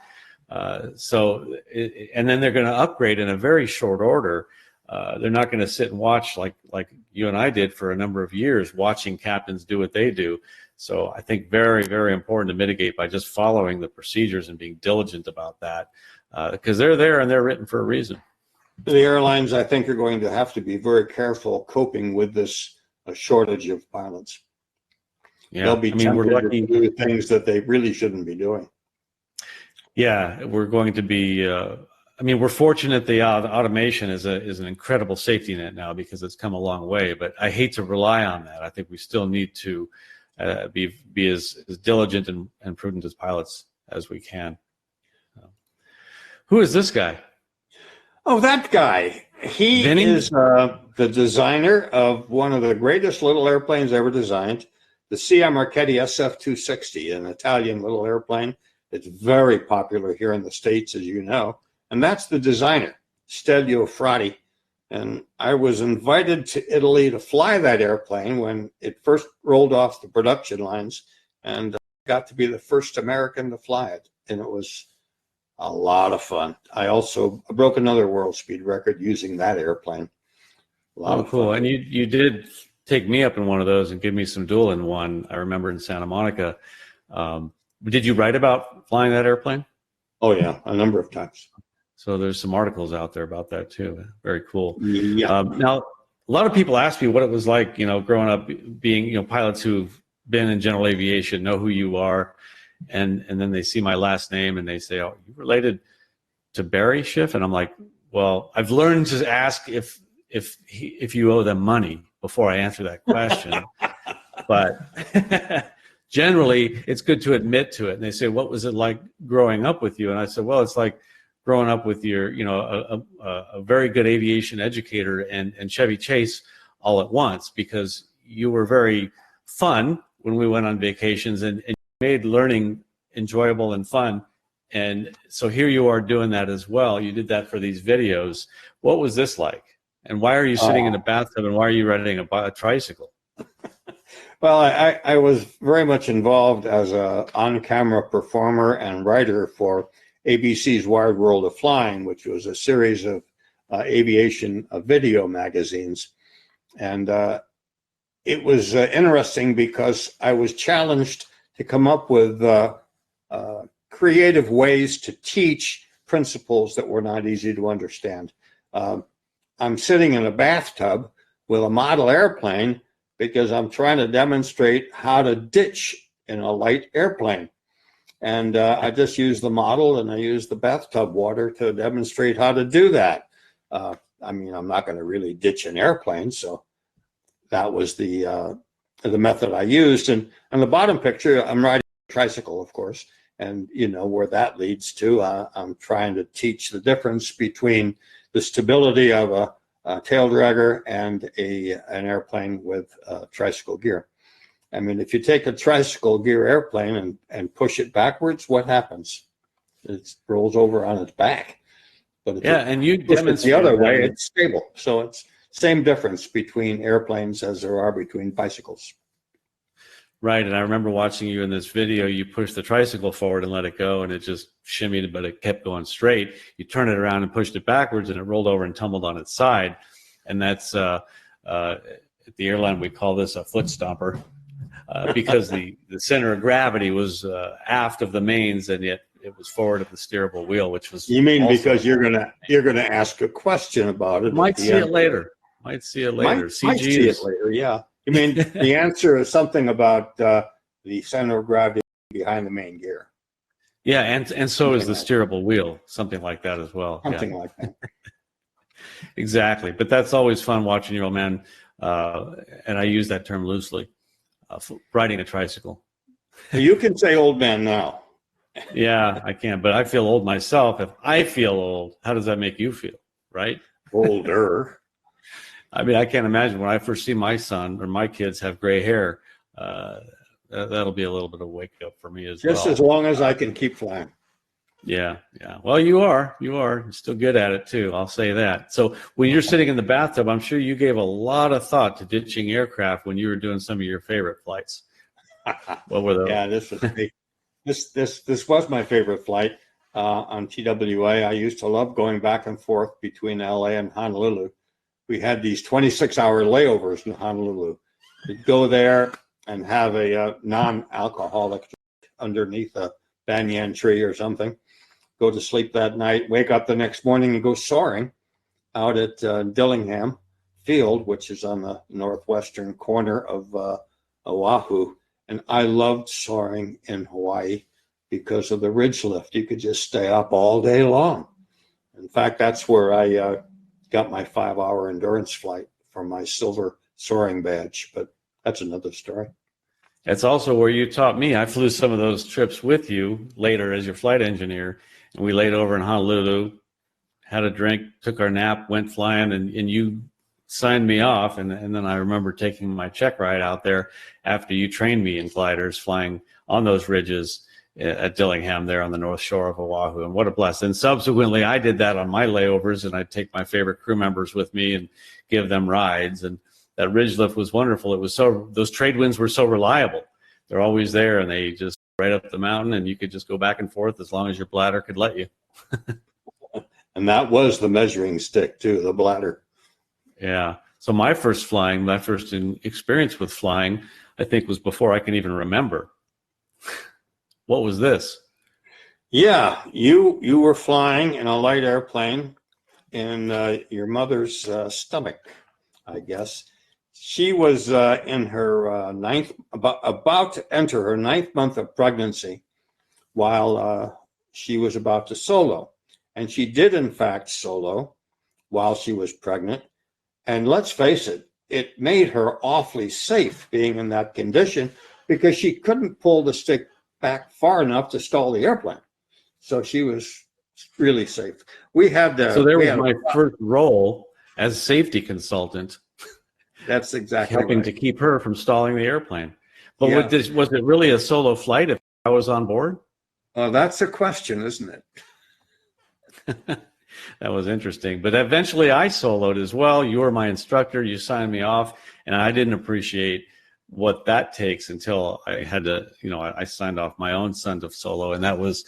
And then they're going to upgrade in a very short order. They're not going to sit and watch like you and I did for a number of years, watching captains do what they do. So I think very, very important to mitigate by just following the procedures and being diligent about that, because they're there and they're written for a reason. The airlines, I think, are going to have to be very careful coping with this shortage of pilots. Yeah, They'll be we're lucky to do things that they really shouldn't be doing. Yeah, we're going to be. We're fortunate the automation is an incredible safety net now because it's come a long way. But I hate to rely on that. I think we still need to be as diligent and prudent as pilots as we can. Who is this guy? Oh, that guy. He Vinny? is the designer of one of the greatest little airplanes ever designed, the C.M. Marchetti SF-260, an Italian little airplane. It's very popular here in the States, as you know. And that's the designer, Stelvio Frati. And I was invited to Italy to fly that airplane when it first rolled off the production lines, and got to be the first American to fly it. And it was a lot of fun. I also broke another world speed record using that airplane. Oh, cool. And you did take me up in one of those and give me some duel in one, I remember, in Santa Monica. Did you write about flying that airplane? Oh, yeah, a number of times. So there's some articles out there about that, too. Very cool. Yeah. Now, a lot of people ask me what it was like, growing up being, pilots who've been in general aviation, know who you are. And then they see my last name and they say, "Oh, you related to Barry Schiff?" And I'm like, "Well, I've learned to ask if you owe them money before I answer that question." But generally, it's good to admit to it. And they say, "What was it like growing up with you?" And I said, "Well, it's like growing up with your, a very good aviation educator and Chevy Chase all at once, because you were very fun when we went on vacations and made learning enjoyable and fun. And so here you are doing that as well. You did that for these videos. What was this like? And why are you sitting in a bathtub, and why are you riding a tricycle?" Well, I was very much involved as a on-camera performer and writer for ABC's Wired World of Flying, which was a series of aviation video magazines. And it was interesting because I was challenged to come up with creative ways to teach principles that were not easy to understand. I'm sitting in a bathtub with a model airplane because I'm trying to demonstrate how to ditch in a light airplane. And I just use the model and I use the bathtub water to demonstrate how to do that. I'm not going to really ditch an airplane, so that was the method I used. And on the bottom picture, I'm riding a tricycle, of course, and where that leads to. I'm trying to teach the difference between the stability of a tail dragger and an airplane with tricycle gear. I mean, if you take a tricycle gear airplane and push it backwards, what happens? It rolls over on its back. But if and you push it the other way, that. it's stable. So it's same difference between airplanes as there are between bicycles. Right, and I remember watching you in this video. You pushed the tricycle forward and let it go, and it just shimmied, but it kept going straight. You turned it around and pushed it backwards, and it rolled over and tumbled on its side. And that's at the airline, we call this a foot stomper. Because the center of gravity was aft of the mains, and yet it was forward of the steerable wheel, which was. You mean because you're gonna ask a question about it? Might see it later. Might see it later. Might see it later. Yeah. You mean the answer is something about the center of gravity behind the main gear? Yeah, and so is the steerable wheel, something like that as well. Something like that. Exactly, but that's always fun watching your old man, and I use that term loosely. Riding a tricycle. You can say old man now. Yeah, I can, but I feel old myself. If I feel old, how does that make you feel, right? Older. I mean, I can't imagine when I first see my son or my kids have gray hair. That'll be a little bit of a wake up for me as well. Just as long as I can keep flying. Yeah, yeah. Well, you're still good at it too. I'll say that. So when you're sitting in the bathtub, I'm sure you gave a lot of thought to ditching aircraft when you were doing some of your favorite flights. What were those? Yeah, this was great. This was my favorite flight on TWA. I used to love going back and forth between LA and Honolulu. We had these 26-hour layovers in Honolulu. You'd go there and have a non-alcoholic drink underneath a banyan tree or something. Go to sleep that night, wake up the next morning and go soaring out at Dillingham Field, which is on the northwestern corner of Oahu. And I loved soaring in Hawaii because of the ridge lift. You could just stay up all day long. In fact, that's where I got my 5-hour endurance flight for my silver soaring badge. But that's another story. That's also where you taught me. I flew some of those trips with you later as your flight engineer. And we laid over in Honolulu, had a drink, took our nap, went flying, and you signed me off. And then I remember taking my check ride out there after you trained me in gliders, flying on those ridges at Dillingham there on the north shore of Oahu. And what a blessing. And subsequently, I did that on my layovers, and I'd take my favorite crew members with me and give them rides. And that ridge lift was wonderful. It was those trade winds were so reliable. They're always there, and they just right up the mountain, and you could just go back and forth as long as your bladder could let you. And that was the measuring stick too, the bladder. Yeah. So my first experience with flying, I think, was before I can even remember. What was this? Yeah, you were flying in a light airplane in your mother's stomach, I guess. She was in her about to enter her 9th month of pregnancy while she was about to solo. And she did, in fact, solo while she was pregnant. And let's face it, it made her awfully safe being in that condition because she couldn't pull the stick back far enough to stall the airplane. So she was really safe. So there was my first role as safety consultant. That's exactly helping right. to keep her from stalling the airplane. But Yeah. was it really a solo flight if I was on board? That's a question, isn't it? That was interesting. But eventually I soloed as well. You were my instructor. You signed me off. And I didn't appreciate what that takes until I had to, I signed off my own son to solo. And that was,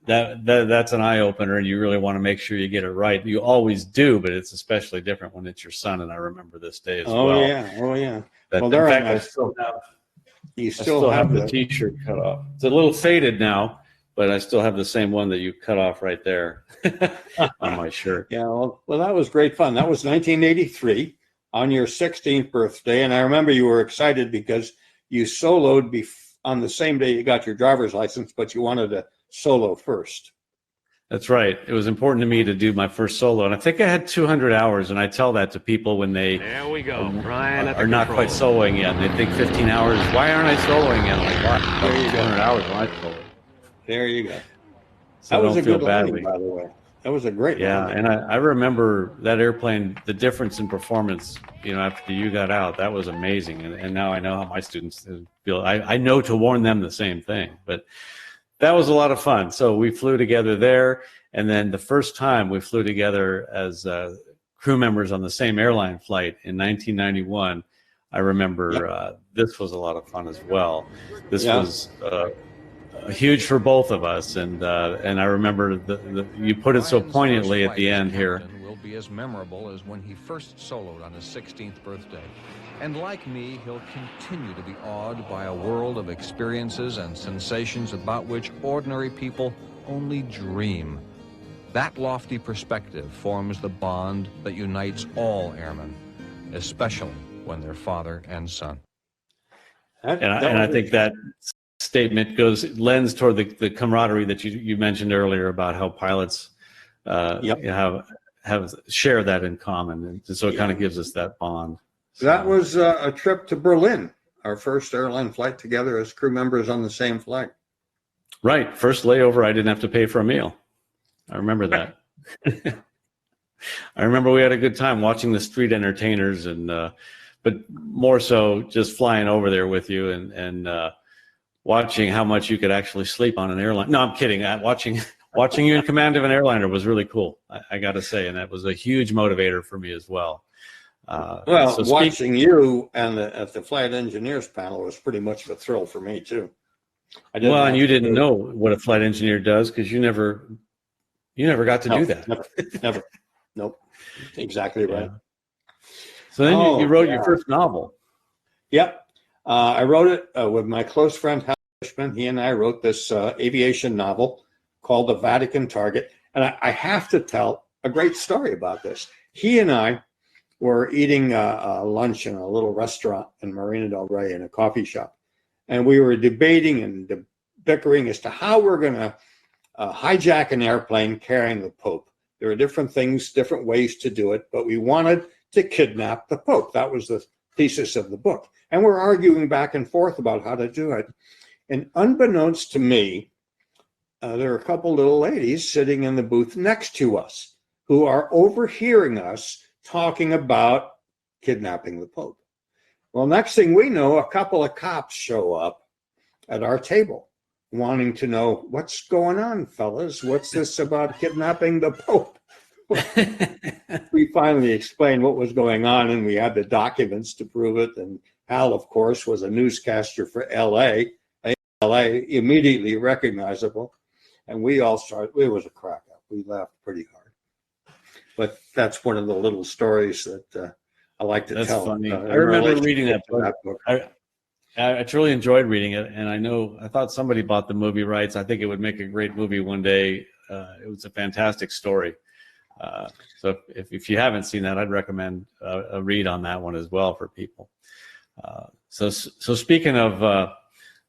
that's an eye opener, and you really want to make sure you get it right. You always do, but it's especially different when it's your son. And I remember this day as well. Oh yeah. In fact, I still have the T-shirt cut off. It's a little faded now, but I still have the same one that you cut off right there on my shirt. Yeah, well, that was great fun. That was 1983 on your 16th birthday, and I remember you were excited because you soloed on the same day you got your driver's license, but you wanted to solo first. That's right. It was important to me to do my first solo, and I think I had 200 hours, and I tell that to people when they Brian are not quite soloing yet, and they think 15 hours, why aren't I soloing yet? I'm like, what? 200 hours when I solo. There you go. So that was a good landing, by the way. That was a great landing. And I remember that airplane, the difference in performance, after you got out, that was amazing. And now I know how my students feel. I know to warn them the same thing, but that was a lot of fun. So we flew together there. And then the first time we flew together as crew members on the same airline flight in 1991, I remember this was a lot of fun as well. This was huge for both of us, and I remember you put it so poignantly at the end here. Will be as memorable as when he first soloed on his 16th birthday. And like me, he'll continue to be awed by a world of experiences and sensations about which ordinary people only dream. That lofty perspective forms the bond that unites all airmen, especially when they're father and son. And I think that statement lends toward the camaraderie that you mentioned earlier about how pilots have share that in common, and so it kind of gives us that bond. So, that was a trip to Berlin, our first airline flight together as crew members on the same flight. Right, first layover, I didn't have to pay for a meal. I remember that. I remember we had a good time watching the street entertainers, and but more so just flying over there with you, and watching how much you could actually sleep on an airline. No, I'm kidding. Watching you in command of an airliner was really cool, I got to say, and that was a huge motivator for me as well. Well, watching you and at the flight engineers panel was pretty much of a thrill for me too. Well, and you didn't know what a flight engineer does because you never got to do that. Never. Nope. Exactly right. Yeah. So then you wrote your first novel. Yep. I wrote it with my close friend Hal Fishman. He and I wrote this aviation novel called The Vatican Target. And I have to tell a great story about this. He and I were eating lunch in a little restaurant in Marina del Rey in a coffee shop. And we were debating and bickering as to how we're going to hijack an airplane carrying the Pope. There are different things, different ways to do it, but we wanted to kidnap the Pope. That was the thesis of the book. And we're arguing back and forth about how to do it. And unbeknownst to me, there are a couple little ladies sitting in the booth next to us who are overhearing us talking about kidnapping the Pope. Well, next thing we know, a couple of cops show up at our table wanting to know, what's going on, fellas? What's this about kidnapping the Pope? We finally explained what was going on, and we had the documents to prove it. And Hal, of course, was a newscaster for LA, immediately recognizable. And we all started, it was a crack up. We laughed pretty hard. But that's one of the little stories that I like to tell. Funny. I remember reading that book. I truly enjoyed reading it, and I thought somebody bought the movie rights. I think it would make a great movie one day. It was a fantastic story. So if you haven't seen that, I'd recommend a read on that one as well for people. So speaking of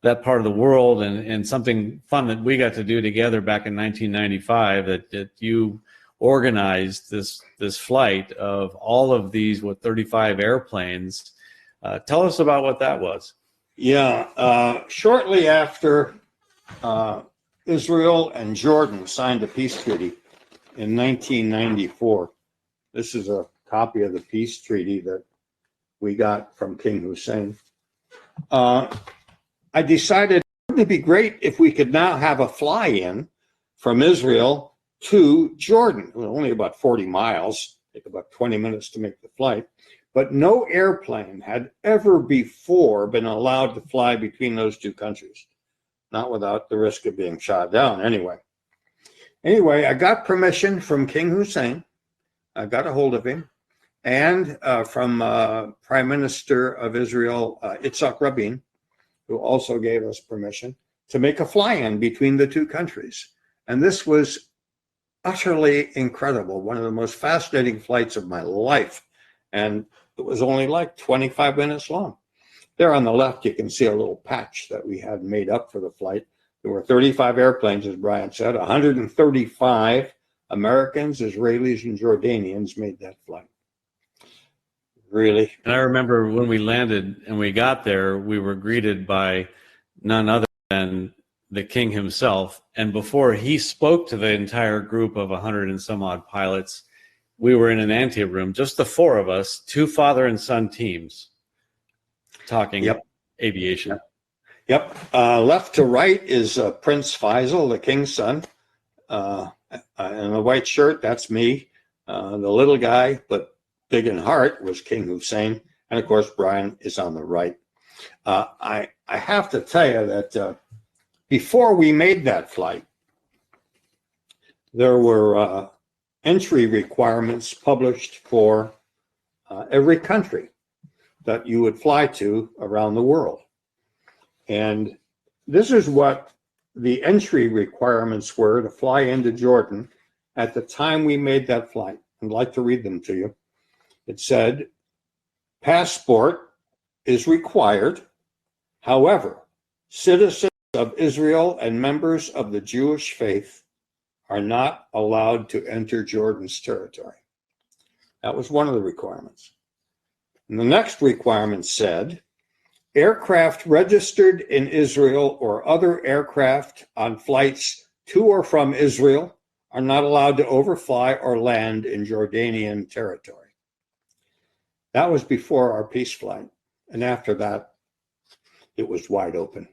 that part of the world and something fun that we got to do together back in 1995, that you organized this flight of all of these 35 airplanes. Tell us about what that was. Yeah, shortly after Israel and Jordan signed a peace treaty in 1994. This is a copy of the peace treaty that we got from King Hussein. I decided wouldn't it be great if we could now have a fly-in from Israel to Jordan. It was only about 40 miles, take about 20 minutes to make the flight. But no airplane had ever before been allowed to fly between those two countries, not without the risk of being shot down anyway. Anyway, I got permission from King Hussein. I got a hold of him, and from Prime Minister of Israel, Yitzhak Rabin, who also gave us permission to make a fly-in between the two countries. And this was utterly incredible, one of the most fascinating flights of my life. And it was only like 25 minutes long. There on the left, you can see a little patch that we had made up for the flight. There were 35 airplanes, as Brian said. 135 Americans, Israelis, and Jordanians made that flight. Really. And I remember when we landed and we got there, we were greeted by none other than the king himself. And before he spoke to the entire group of 100 and some odd pilots, we were in an anteroom, just the four of us, two father and son teams, talking aviation. Yep. Left to right is Prince Faisal, the king's son. In the white shirt, that's me. The little guy, but big in heart, was King Hussein. And of course, Brian is on the right. I have to tell you that before we made that flight, there were entry requirements published for every country that you would fly to around the world. And this is what the entry requirements were to fly into Jordan at the time we made that flight. I'd like to read them to you. It said, passport is required. However, citizens of Israel and members of the Jewish faith are not allowed to enter Jordan's territory. That was one of the requirements. And the next requirement said, aircraft registered in Israel or other aircraft on flights to or from Israel are not allowed to overfly or land in Jordanian territory. That was before our peace flight. And after that, it was wide open.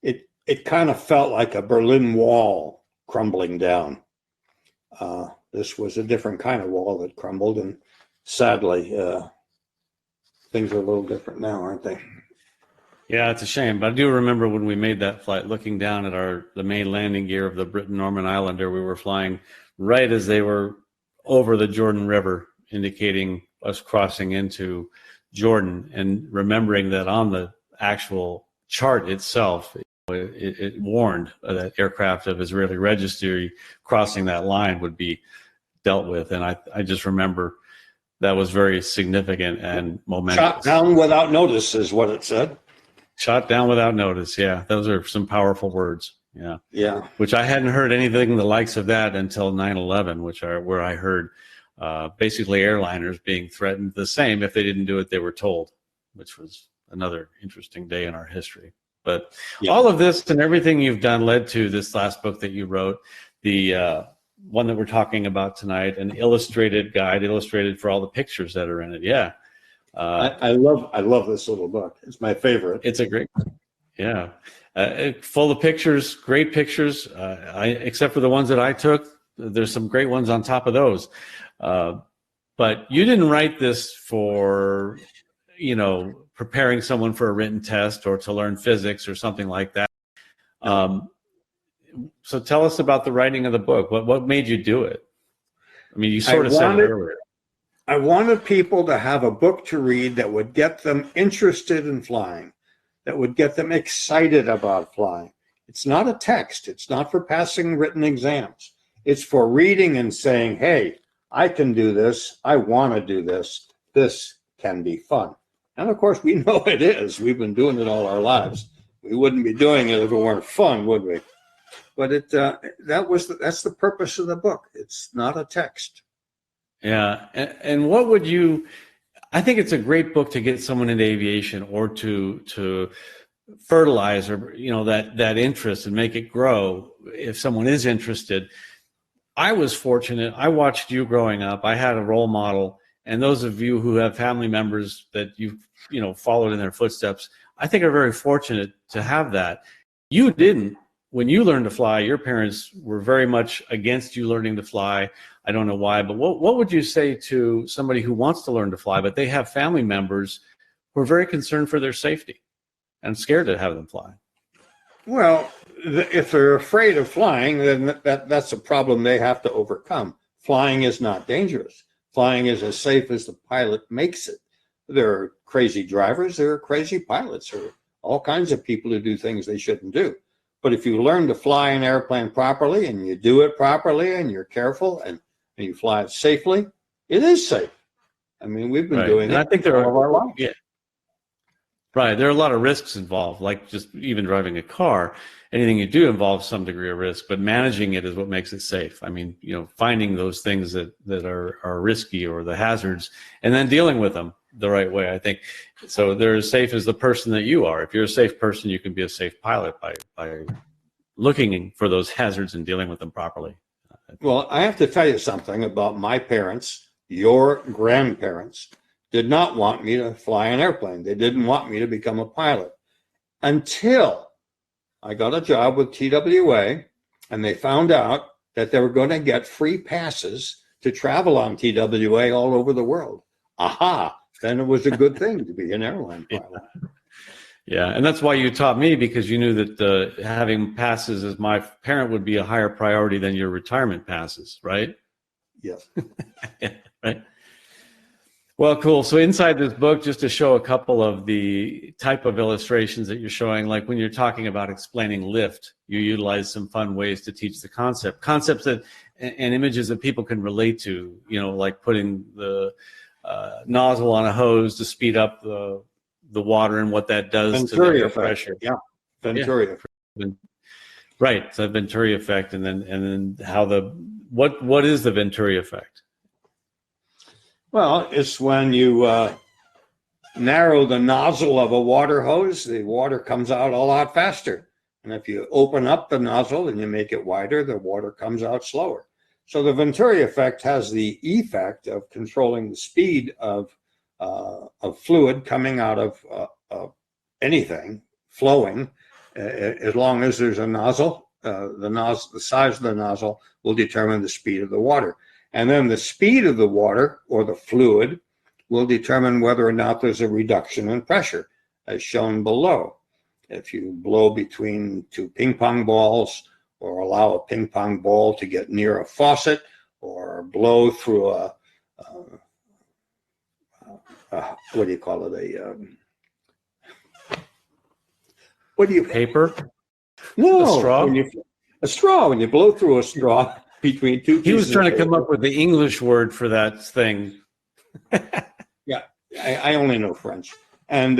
it kind of felt like a Berlin Wall crumbling down. This was a different kind of wall that crumbled, and sadly, things are a little different now, aren't they? Yeah, it's a shame. But I do remember when we made that flight, looking down at the main landing gear of the Britten-Norman Islander, we were flying right as they were over the Jordan River, indicating us crossing into Jordan, and remembering that on the actual chart itself, it warned that aircraft of Israeli registry crossing that line would be dealt with. And I just remember that was very significant and momentous. Shot down without notice is what it said. Shot down without notice. Yeah, those are some powerful words. Yeah. Yeah. Which I hadn't heard anything the likes of that until 9/11, where I heard basically airliners being threatened the same. If they didn't do it, they were told, which was another interesting day in our history. But all of this and everything you've done led to this last book that you wrote, the one that we're talking about tonight, an illustrated guide, illustrated for all the pictures that are in it. Yeah. I love this little book. It's my favorite. It's a great, yeah, full of pictures, great pictures. Except for the ones that I took, there's some great ones on top of those. But you didn't write this for, preparing someone for a written test or to learn physics or something like that. So tell us about the writing of the book. What made you do it? I mean, you sort of said it earlier. I wanted people to have a book to read that would get them interested in flying, that would get them excited about flying. It's not a text. It's not for passing written exams. It's for reading and saying, hey, I can do this. I want to do this. This can be fun. And of course, we know it is. We've been doing it all our lives. We wouldn't be doing it if it weren't fun, would we? But that's the purpose of the book. It's not a text. Yeah. And what would you, I think it's a great book to get someone into aviation or to fertilize or, that interest and make it grow if someone is interested. I was fortunate. I watched you growing up. I had a role model, and those of you who have family members that you've, followed in their footsteps, I think are very fortunate to have that. You didn't. When you learned to fly, your parents were very much against you learning to fly. I don't know why, but what would you say to somebody who wants to learn to fly, but they have family members who are very concerned for their safety and scared to have them fly? Well, if they're afraid of flying, then that's a problem they have to overcome. Flying is not dangerous. Flying is as safe as the pilot makes it. There are crazy drivers, there are crazy pilots, there are all kinds of people who do things they shouldn't do. But if you learn to fly an airplane properly and you do it properly and you're careful and you fly it safely, it is safe. I mean, we've been doing it. I think there all of our lives. Yeah. Right. There are a lot of risks involved, like just even driving a car. Anything you do involves some degree of risk, but managing it is what makes it safe. I mean, finding those things that are risky or the hazards and then dealing with them the right way, I think. So they're as safe as the person that you are. If you're a safe person, you can be a safe pilot by looking for those hazards and dealing with them properly. Well, I have to tell you something about my parents. Your grandparents did not want me to fly an airplane. They didn't want me to become a pilot until I got a job with TWA and they found out that they were going to get free passes to travel on TWA all over the world. Aha! Then it was a good thing to be an airline pilot. Yeah, and that's why you taught me, because you knew that having passes as my parent would be a higher priority than your retirement passes, right? Yes. Yeah, right. Well, cool. So inside this book, just to show a couple of the type of illustrations that you're showing, like when you're talking about explaining lift, you utilize some fun ways to teach the concepts that and images that people can relate to, like putting the nozzle on a hose to speed up the water and what that does to the air pressure. Yeah, Venturi effect. Right, so the Venturi effect, and then how what is the Venturi effect? Well, it's when you narrow the nozzle of a water hose, the water comes out a lot faster. And if you open up the nozzle and you make it wider, the water comes out slower. So the Venturi effect has the effect of controlling the speed of fluid coming out of anything flowing, As long as there's a nozzle, the size of the nozzle will determine the speed of the water. And then the speed of the water or the fluid will determine whether or not there's a reduction in pressure, as shown below. If you blow between two ping pong balls, or allow a ping pong ball to get near a faucet, or blow through what do you call it? Paper? No, A straw? A straw. When you blow through a straw between two pieces. He was trying to come up with the English word for that thing. Yeah, I only know French. And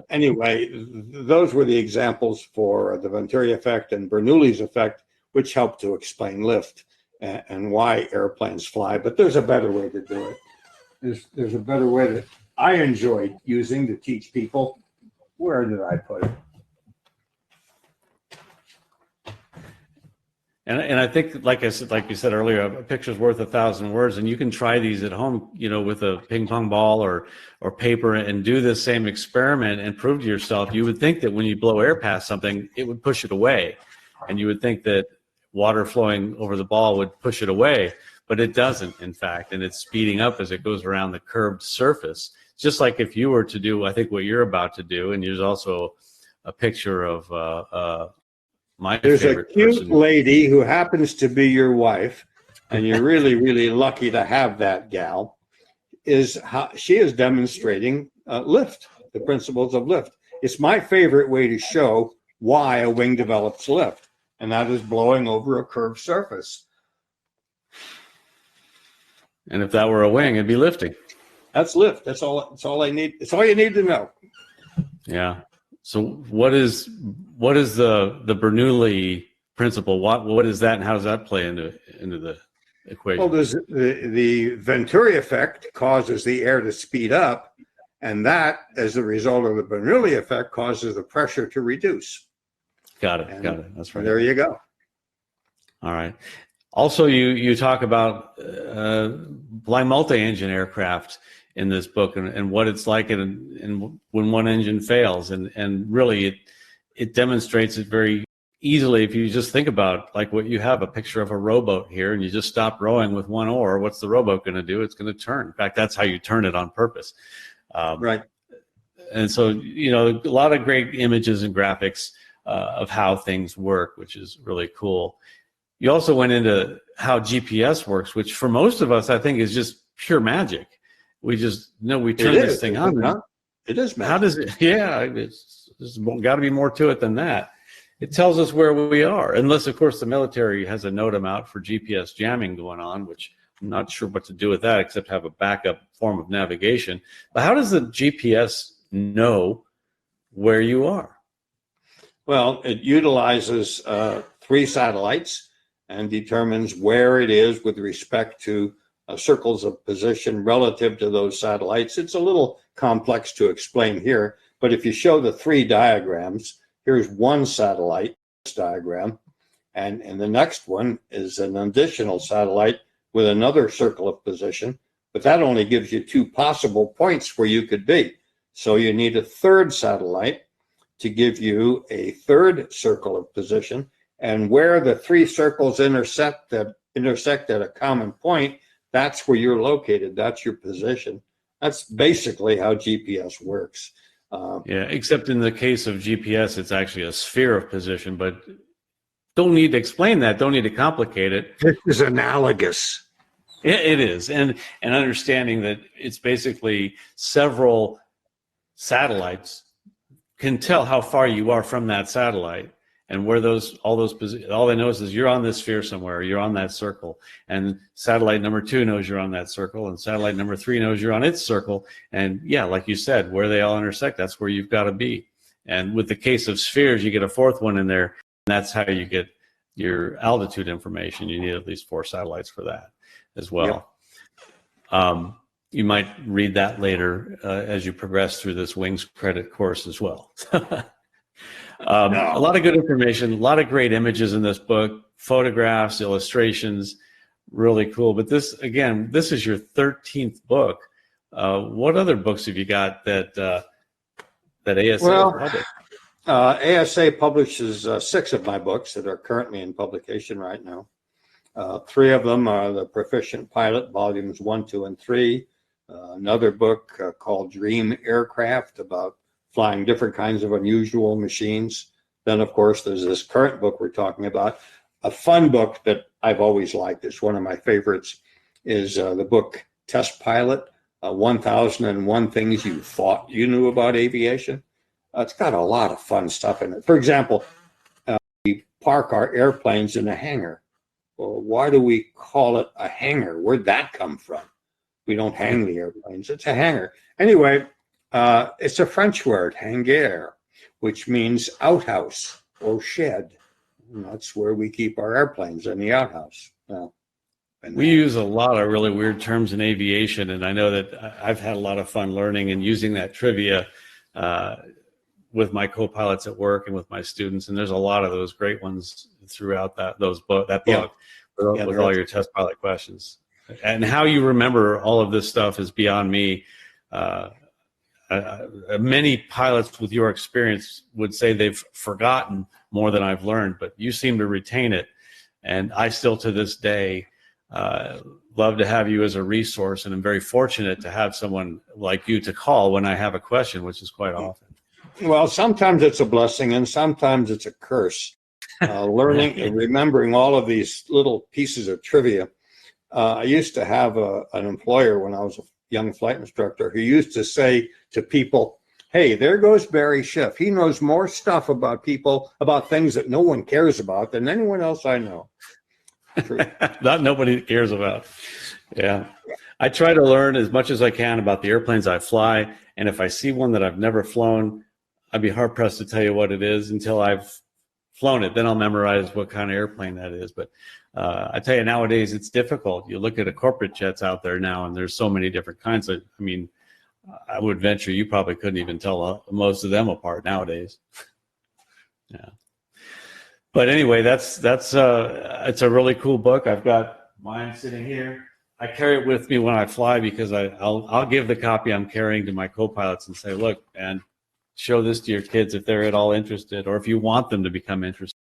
anyway, those were the examples for the Venturi effect and Bernoulli's effect, which help to explain lift and why airplanes fly. But there's a better way to do it. There's a better way that I enjoyed using to teach people. Where did I put it? And I think, like you said earlier, a picture's worth 1,000 words, and you can try these at home, with a ping pong ball or paper, and do this same experiment and prove to yourself. You would think that when you blow air past something, it would push it away, and you would think that water flowing over the ball would push it away, but it doesn't, in fact, and it's speeding up as it goes around the curved surface. Just like if you were to do, I think, what you're about to do, and there's also a picture of there's a cute lady who happens to be your wife, and you're really, really lucky to have that gal. She is demonstrating lift, the principles of lift. It's my favorite way to show why a wing develops lift, and that is blowing over a curved surface. And if that were a wing, it'd be lifting. That's lift. That's all I need. It's all you need to know. Yeah. So what is the Bernoulli principle? What is that, and how does that play into the equation? Well, there's the Venturi effect causes the air to speed up, and that, as a result of the Bernoulli effect, causes the pressure to reduce. Got it. That's right. There you go. All right. Also, you talk about blind multi-engine aircraft in this book, and what it's like and when one engine fails, and really it demonstrates it very easily. If you just think about, like, what you have, a picture of a rowboat here, and you just stop rowing with one oar, what's the rowboat going to do? It's going to turn. In fact, that's how you turn it on purpose. Right. And so, a lot of great images and graphics of how things work, which is really cool. You also went into how GPS works, which for most of us, I think, is just pure magic. We just we turn this thing on. It is magic. How does it? Yeah, there's got to be more to it than that. It tells us where we are, unless, of course, the military has a NOTAM out for GPS jamming going on, which I'm not sure what to do with that, except have a backup form of navigation. But how does the GPS know where you are? Well, it utilizes 3 satellites and determines where it is with respect to circles of position relative to those satellites. It's a little complex to explain here, but if you show the 3 diagrams, here's one satellite diagram, and the next one is an additional satellite with another circle of position, but that only gives you 2 possible points where you could be. So you need a 3rd satellite to give you a 3rd circle of position, and where the 3 circles intersect at a common point, that's where you're located. That's your position. That's basically how GPS works. Yeah, except in the case of GPS, it's actually a sphere of position, but don't need to explain that. Don't need to complicate it. This is analogous. It is. And understanding that it's basically several satellites can tell how far you are from that satellite. And where all they know is you're on this sphere somewhere, you're on that circle, and satellite number 2 knows you're on that circle, and satellite number 3 knows you're on its circle. And yeah, like you said, where they all intersect, that's where you've got to be. And with the case of spheres, you get a 4th one in there, and that's how you get your altitude information. You need at least 4 satellites for that as well. Yep. You might read that later as you progress through this Wings credit course as well. A lot of good information, a lot of great images in this book, photographs, illustrations, really cool. But this is your 13th book. What other books have you got that ASA published? ASA publishes 6 of my books that are currently in publication right now. 3 of them are The Proficient Pilot, volumes 1, 2, and 3. Another book called Dream Aircraft, about flying different kinds of unusual machines. Then, of course, there's this current book we're talking about. A fun book that I've always liked, it's one of my favorites, is the book Test Pilot, 1001 Things You Thought You Knew About Aviation. It's got a lot of fun stuff in it. For example, we park our airplanes in a hangar. Well, why do we call it a hangar? Where'd that come from? We don't hang the airplanes. It's a hangar. Anyway, it's a French word, hangar, which means outhouse or shed. And that's where we keep our airplanes, in the outhouse. We use a lot of really weird terms in aviation, and I know that I've had a lot of fun learning and using that trivia with my co-pilots at work and with my students. And there's a lot of those great ones throughout that book with all your test pilot questions. And how you remember all of this stuff is beyond me. Many pilots with your experience would say they've forgotten more than I've learned, but you seem to retain it. And I still, to this day, love to have you as a resource, and I'm very fortunate to have someone like you to call when I have a question, which is quite often. Well, sometimes it's a blessing and sometimes it's a curse. Learning and remembering all of these little pieces of trivia. I used to have an employer when I was a young flight instructor who used to say to people, hey, there goes Barry Schiff. He knows more stuff about things that no one cares about than anyone else I know. Not nobody cares about. Yeah. I try to learn as much as I can about the airplanes I fly. And if I see one that I've never flown, I'd be hard pressed to tell you what it is until I've flown it. Then I'll memorize what kind of airplane that is. But I tell you, nowadays it's difficult. You look at the corporate jets out there now, and there's so many different kinds of, I mean, I would venture you probably couldn't even tell most of them apart nowadays. Yeah. But anyway, it's a really cool book. I've got mine sitting here. I carry it with me when I fly because I'll give the copy I'm carrying to my co-pilots and say, look, and show this to your kids if they're at all interested, or if you want them to become interested.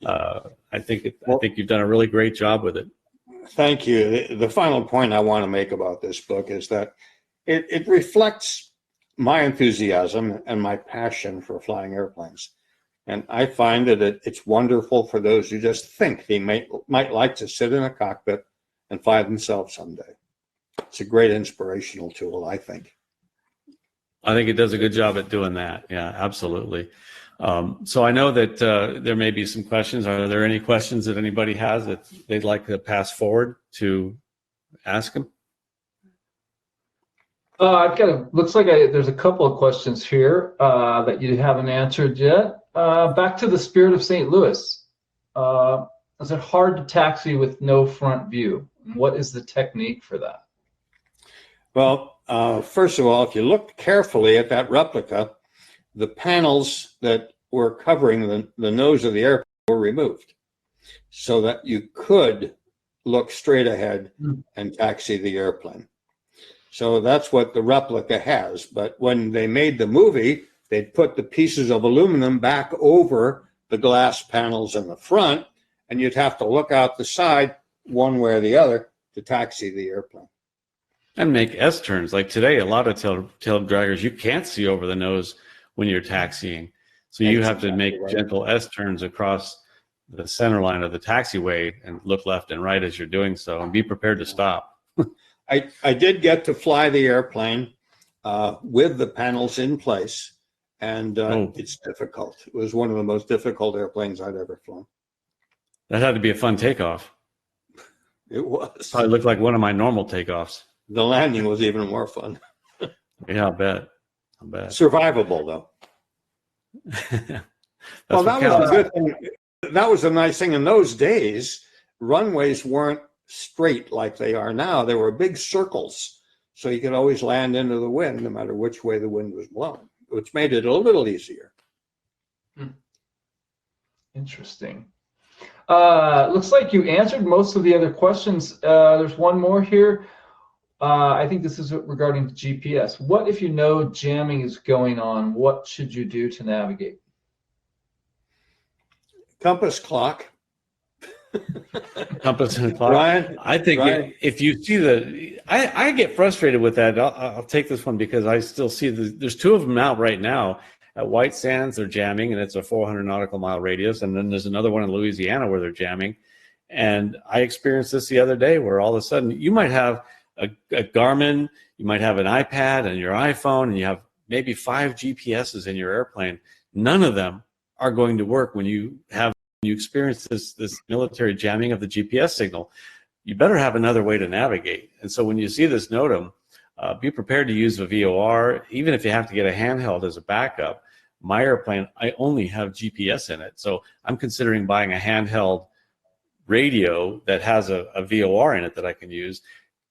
I think you've done a really great job with it. Thank you. The final point I want to make about this book is that it reflects my enthusiasm and my passion for flying airplanes. And I find that it's wonderful for those who just think they might like to sit in a cockpit and fly themselves someday. It's a great inspirational tool, I think. I think it does a good job at doing that. Yeah, absolutely. So I know that there may be some questions. Are there any questions that anybody has that they'd like to pass forward to ask them? Looks like there's a couple of questions here that you haven't answered yet. Back to the Spirit of St. Louis. Is it hard to taxi with no front view? What is the technique for that? Well, first of all, if you look carefully at that replica, the panels that were covering the nose of the airplane were removed so that you could look straight ahead and taxi the airplane. So that's what the replica has. But when they made the movie, they'd put the pieces of aluminum back over the glass panels in the front, and you'd have to look out the side one way or the other to taxi the airplane. And make S-turns. Like today, a lot of tail draggers, you can't see over the nose when you're taxiing. So you have to make gentle S-turns across the center line of the taxiway and look left and right as you're doing so, and be prepared to stop. I did get to fly the airplane with the panels in place, and it's difficult. It was one of the most difficult airplanes I'd ever flown. That had to be a fun takeoff. It was. Probably looked like one of my normal takeoffs. The landing was even more fun. Yeah, I bet. Survivable, though. Well, that was a good thing. That was a nice thing. In those days, runways weren't straight like they are now. They were big circles, so you could always land into the wind no matter which way the wind was blowing, which made it a little easier. Interesting. Looks like you answered most of the other questions. There's one more here. I think this is regarding GPS. What if you know jamming is going on? What should you do to navigate? Compass clock. Compass and clock. Brian, I think Brian. if you see I get frustrated with that. I'll take this one because I still see there's two of them out right now. At White Sands, they're jamming, and it's a 400 nautical mile radius. And then there's another one in Louisiana where they're jamming. And I experienced this the other day where all of a sudden you might have a Garmin, you might have an iPad and your iPhone, and you have maybe 5 GPSs in your airplane. None of them are going to work when you experience this military jamming of the GPS signal. You better have another way to navigate. And so when you see this NOTAM, be prepared to use a VOR, even if you have to get a handheld as a backup. My airplane, I only have GPS in it. So I'm considering buying a handheld radio that has a VOR in it that I can use,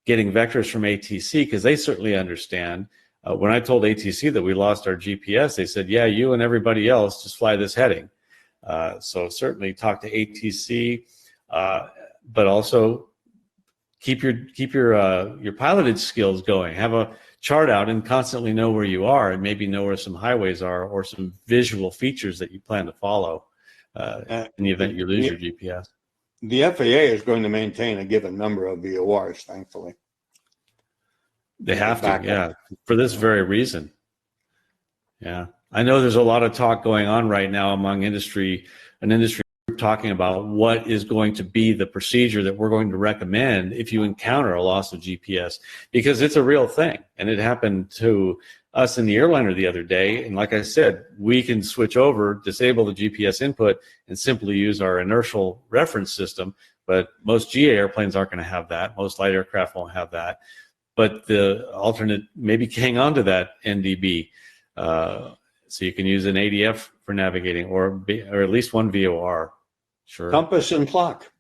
getting vectors from ATC, because they certainly understand. When I told ATC that we lost our GPS, they said, yeah, you and everybody else just fly this heading. So certainly talk to ATC, but also keep your piloted skills going. Have a chart out and constantly know where you are, and maybe know where some highways are or some visual features that you plan to follow in the event you lose your GPS. The FAA is going to maintain a given number of VORs, thankfully. They have to, yeah, for this very reason. Yeah. I know there's a lot of talk going on right now among an industry group talking about what is going to be the procedure that we're going to recommend if you encounter a loss of GPS, because it's a real thing. And it happened to us in the airliner the other day. And like I said, we can switch over, disable the GPS input, and simply use our inertial reference system. But most GA airplanes aren't going to have that. Most light aircraft won't have that. But the alternate, maybe hang on to that NDB. So you can use an ADF for navigating, or at least one VOR. Sure. Compass and clock.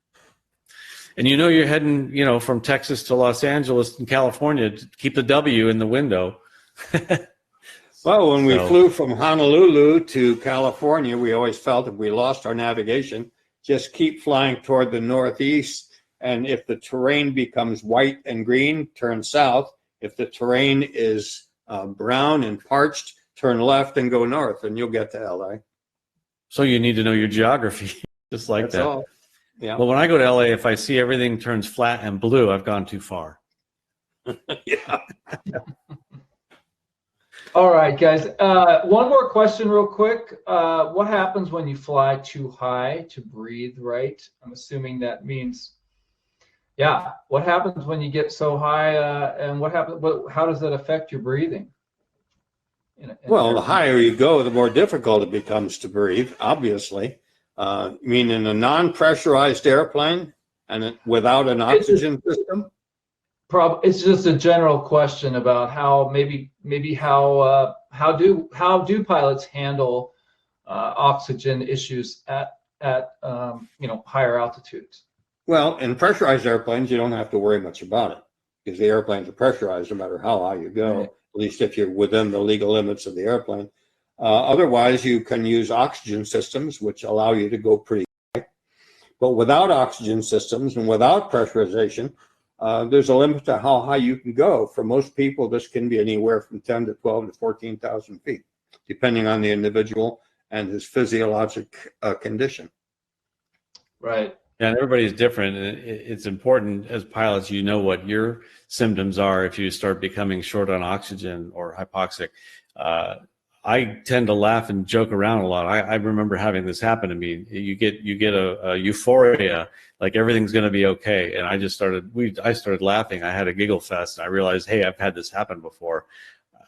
And you're heading, from Texas to Los Angeles and California to keep the W in the window. Well, when we flew from Honolulu to California, we always felt if we lost our navigation, just keep flying toward the northeast. And if the terrain becomes white and green, turn south. If the terrain is brown and parched, turn left and go north, and you'll get to LA. So you need to know your geography, just like That's that. all. Yeah. Well, when I go to LA, if I see everything turns flat and blue, I've gone too far. Yeah. All right, guys. One more question real quick. What happens when you fly too high to breathe, right? I'm assuming that means, yeah. What happens when you get so high, and how does that affect your breathing? Well, the higher you go, the more difficult it becomes to breathe, obviously. You mean in a non-pressurized airplane and without an oxygen system? It's just a general question about how how do pilots handle oxygen issues at higher altitudes? Well, in pressurized airplanes, you don't have to worry much about it because the airplanes are pressurized no matter how high you go, right. At least if you're within the legal limits of the airplane. Otherwise, you can use oxygen systems, which allow you to go pretty high. But without oxygen systems and without pressurization, there's a limit to how high you can go. For most people, this can be anywhere from 10 to 12 to 14,000 feet, depending on the individual and his physiologic condition. Right. And everybody's different. It's important as pilots, what your symptoms are if you start becoming short on oxygen or hypoxic. I tend to laugh and joke around a lot. I remember having this happen to me. You get a euphoria, like everything's going to be okay. And I started laughing. I had a giggle fest. And I realized, hey, I've had this happen before.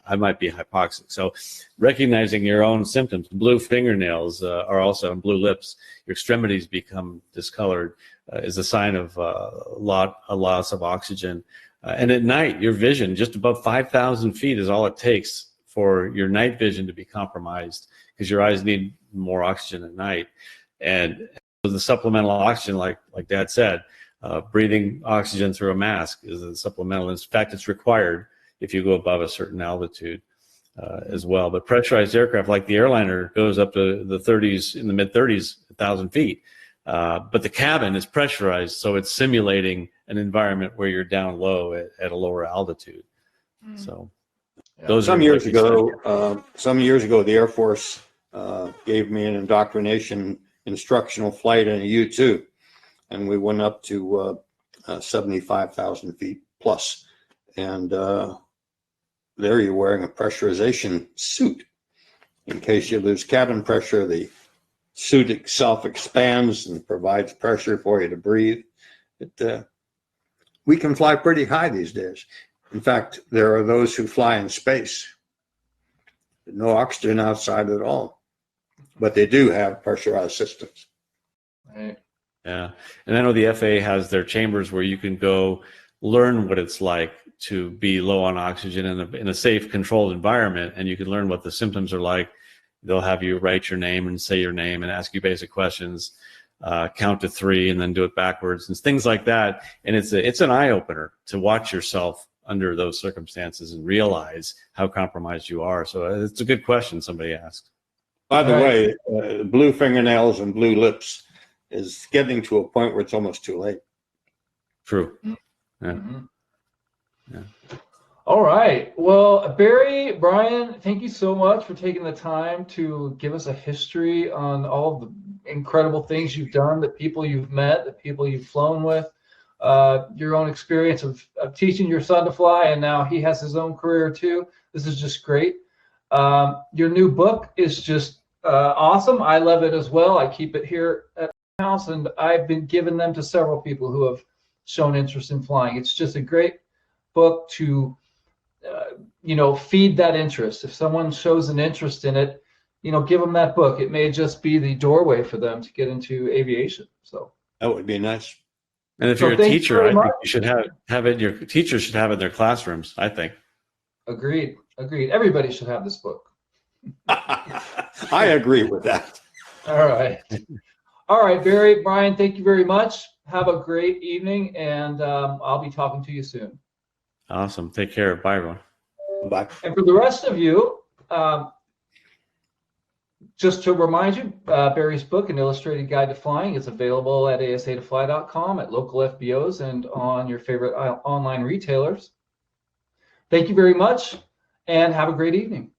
I might be hypoxic. So recognizing your own symptoms, blue fingernails are also, and blue lips, your extremities become discolored is a sign of a loss of oxygen. And at night, your vision, just above 5,000 feet is all it takes for your night vision to be compromised because your eyes need more oxygen at night. And the supplemental oxygen, like Dad said, breathing oxygen through a mask is a supplemental. In fact, it's required if you go above a certain altitude as well. But pressurized aircraft like the airliner goes up to the 30s, in the mid 30s, 1,000 feet. But the cabin is pressurized, so it's simulating an environment where you're down low at a lower altitude. So some years ago, the Air Force gave me an indoctrination instructional flight in a U-2, and we went up to 75,000 feet plus. And there you're wearing a pressurization suit. In case you lose cabin pressure, the suit itself expands and provides pressure for you to breathe. We can fly pretty high these days. In fact, there are those who fly in space. No oxygen outside at all, but they do have pressurized systems. Right. Yeah, and I know the FAA has their chambers where you can go learn what it's like to be low on oxygen in a safe, controlled environment, and you can learn what the symptoms are like. They'll have you write your name and say your name and ask you basic questions, count to 3, and then do it backwards and things like that. And it's an eye opener to watch yourself under those circumstances and realize how compromised you are. So it's a good question somebody asked. By the way, blue fingernails and blue lips is getting to a point where it's almost too late. True. Yeah. Mm-hmm. Yeah. All right. Well, Barry, Brian, thank you so much for taking the time to give us a history on all of the incredible things you've done, the people you've met, the people you've flown with, your own experience of teaching your son to fly, and now he has his own career too. This is just great. Your new book is just awesome. I love it as well. I keep it here at my house, and I've been giving them to several people who have shown interest in flying. It's just a great book to feed that interest. If someone shows an interest in it, give them that book. It may just be the doorway for them to get into aviation. So that would be nice. And if you're a teacher, I think you should have it. Your teachers should have it in their classrooms, I think. Agreed. Everybody should have this book. I agree with that. All right, Barry, Brian, thank you very much. Have a great evening, and I'll be talking to you soon. Awesome. Take care. Bye, everyone. Bye. And for the rest of you, just to remind you, Barry's book, An Illustrated Guide to Flying, is available at asatofly.com, at local FBOs, and on your favorite online retailers. Thank you very much, and have a great evening.